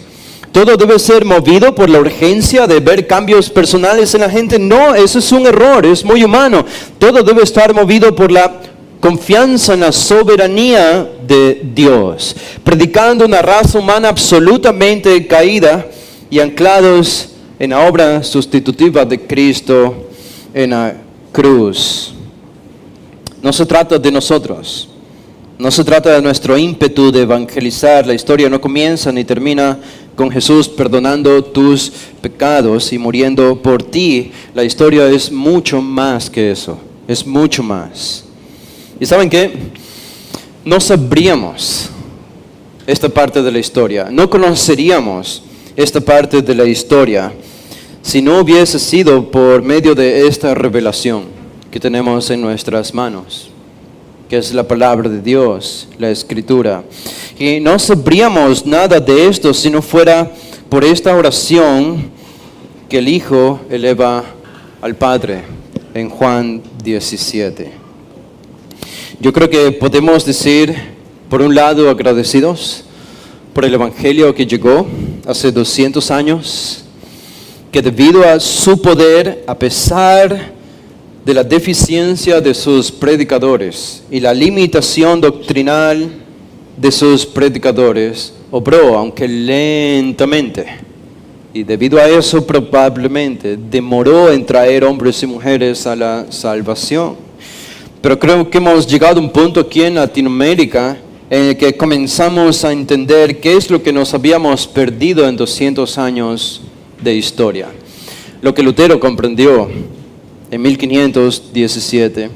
S1: ¿Todo debe ser movido por la urgencia de ver cambios personales en la gente? No, eso es un error, es muy humano. Todo debe estar movido por la confianza en la soberanía de Dios, predicando una raza humana absolutamente caída y anclados en la obra sustitutiva de Cristo en la cruz. No se trata de nosotros, no se trata de nuestro ímpetu de evangelizar. La historia no comienza ni termina con Jesús perdonando tus pecados y muriendo por ti. La historia es mucho más que eso, es mucho más. ¿Y saben qué? No sabríamos esta parte de la historia, no conoceríamos esta parte de la historia si no hubiese sido por medio de esta revelación que tenemos en nuestras manos, que es la palabra de Dios, la Escritura. Y no sabríamos nada de esto si no fuera por esta oración que el Hijo eleva al Padre en Juan 17. Yo creo que podemos decir, por un lado, agradecidos por el Evangelio que llegó hace 200 años, que debido a su poder, a pesar de la deficiencia de sus predicadores y la limitación doctrinal de sus predicadores, obró, aunque lentamente. Y debido a eso probablemente demoró en traer hombres y mujeres a la salvación. Pero creo que hemos llegado a un punto aquí en Latinoamérica en el que comenzamos a entender qué es lo que nos habíamos perdido en 200 años de historia. Lo que Lutero comprendió en 1517,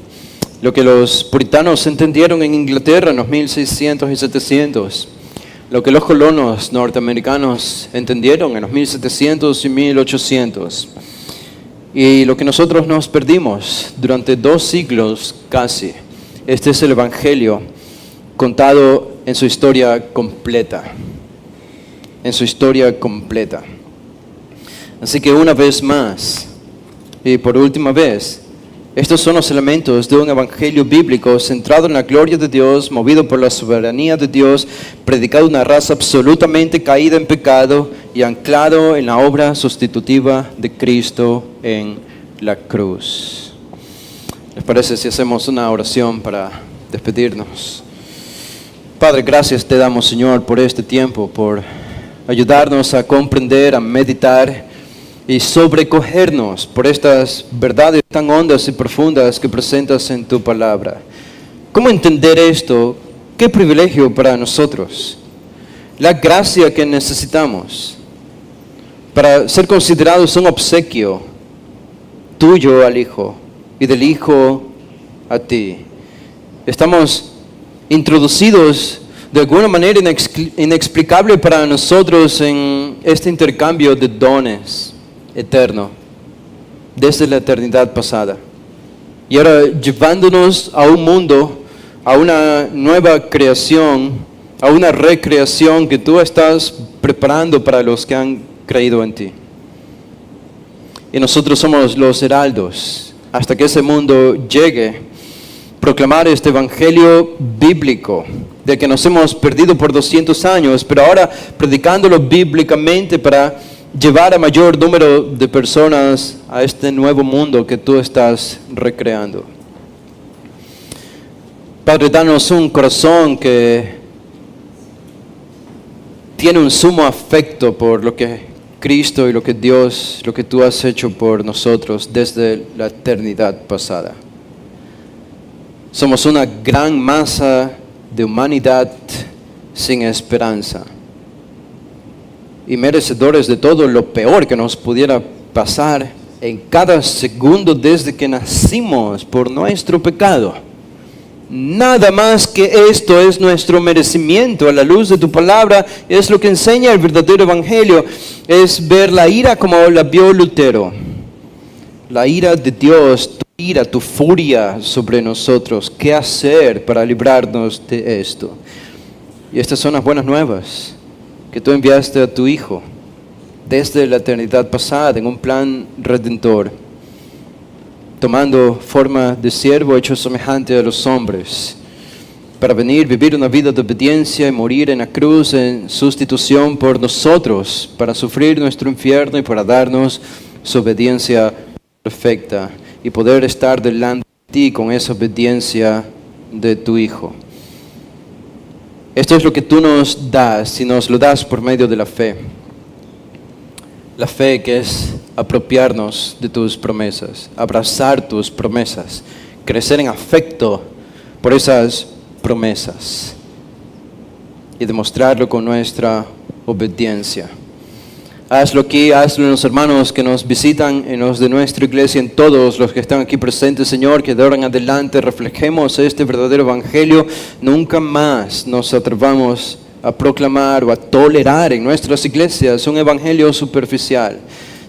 S1: lo que los puritanos entendieron en Inglaterra en los 1600 y 700, lo que los colonos norteamericanos entendieron en los 1700 y 1800, y lo que nosotros nos perdimos durante 2 siglos casi. Este es el Evangelio contado en su historia completa, en su historia completa. Así que una vez más, y por última vez, estos son los elementos de un evangelio bíblico centrado en la gloria de Dios, movido por la soberanía de Dios, predicado a una raza absolutamente caída en pecado y anclado en la obra sustitutiva de Cristo en la cruz. ¿Les parece si hacemos una oración para despedirnos? Padre, gracias te damos, Señor, por este tiempo, por ayudarnos a comprender, a meditar y sobrecogernos por estas verdades tan hondas y profundas que presentas en tu palabra. ¿Cómo entender esto? Qué privilegio para nosotros. La gracia que necesitamos para ser considerados un obsequio tuyo al Hijo y del Hijo a ti. Estamos introducidos de alguna manera inexplicable para nosotros en este intercambio de dones eterno, desde la eternidad pasada. Y ahora llevándonos a un mundo, a una nueva creación, a una recreación que tú estás preparando para los que han creído en ti. Y nosotros somos los heraldos, hasta que ese mundo llegue, proclamar este evangelio bíblico, del que nos hemos perdido por 200 años, pero ahora predicándolo bíblicamente para llevar a mayor número de personas a este nuevo mundo que tú estás recreando. Padre, danos un corazón que tiene un sumo afecto por lo que Cristo y lo que Dios, lo que tú has hecho por nosotros desde la eternidad pasada. Somos una gran masa de humanidad sin esperanza y merecedores de todo lo peor que nos pudiera pasar en cada segundo desde que nacimos por nuestro pecado. Nada más que esto es nuestro merecimiento a la luz de tu palabra. Es lo que enseña el verdadero evangelio. Es ver la ira como la vio Lutero. La ira de Dios, tu ira, tu furia sobre nosotros. ¿Qué hacer para librarnos de esto? Y estas son las buenas nuevas que tú enviaste a tu Hijo desde la eternidad pasada en un plan redentor, tomando forma de siervo hecho semejante a los hombres, para venir, vivir una vida de obediencia y morir en la cruz en sustitución por nosotros, para sufrir nuestro infierno y para darnos su obediencia perfecta y poder estar delante de ti con esa obediencia de tu Hijo. Esto es lo que tú nos das y nos lo das por medio de la fe. La fe que es apropiarnos de tus promesas, abrazar tus promesas, crecer en afecto por esas promesas y demostrarlo con nuestra obediencia. Hazlo aquí, hazlo en los hermanos que nos visitan, en los de nuestra iglesia, en todos los que están aquí presentes, Señor, que de ahora en adelante reflejemos este verdadero evangelio. Nunca más nos atrevamos a proclamar o a tolerar en nuestras iglesias un evangelio superficial,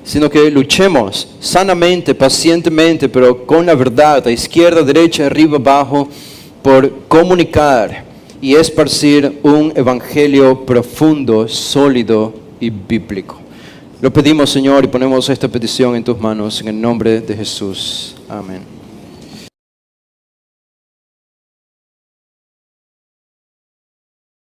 S1: sino que luchemos sanamente, pacientemente, pero con la verdad, a izquierda, derecha, arriba, abajo, por comunicar y esparcir un evangelio profundo, sólido y bíblico. Lo pedimos, Señor, y ponemos esta petición en tus manos, en el nombre de Jesús. Amén.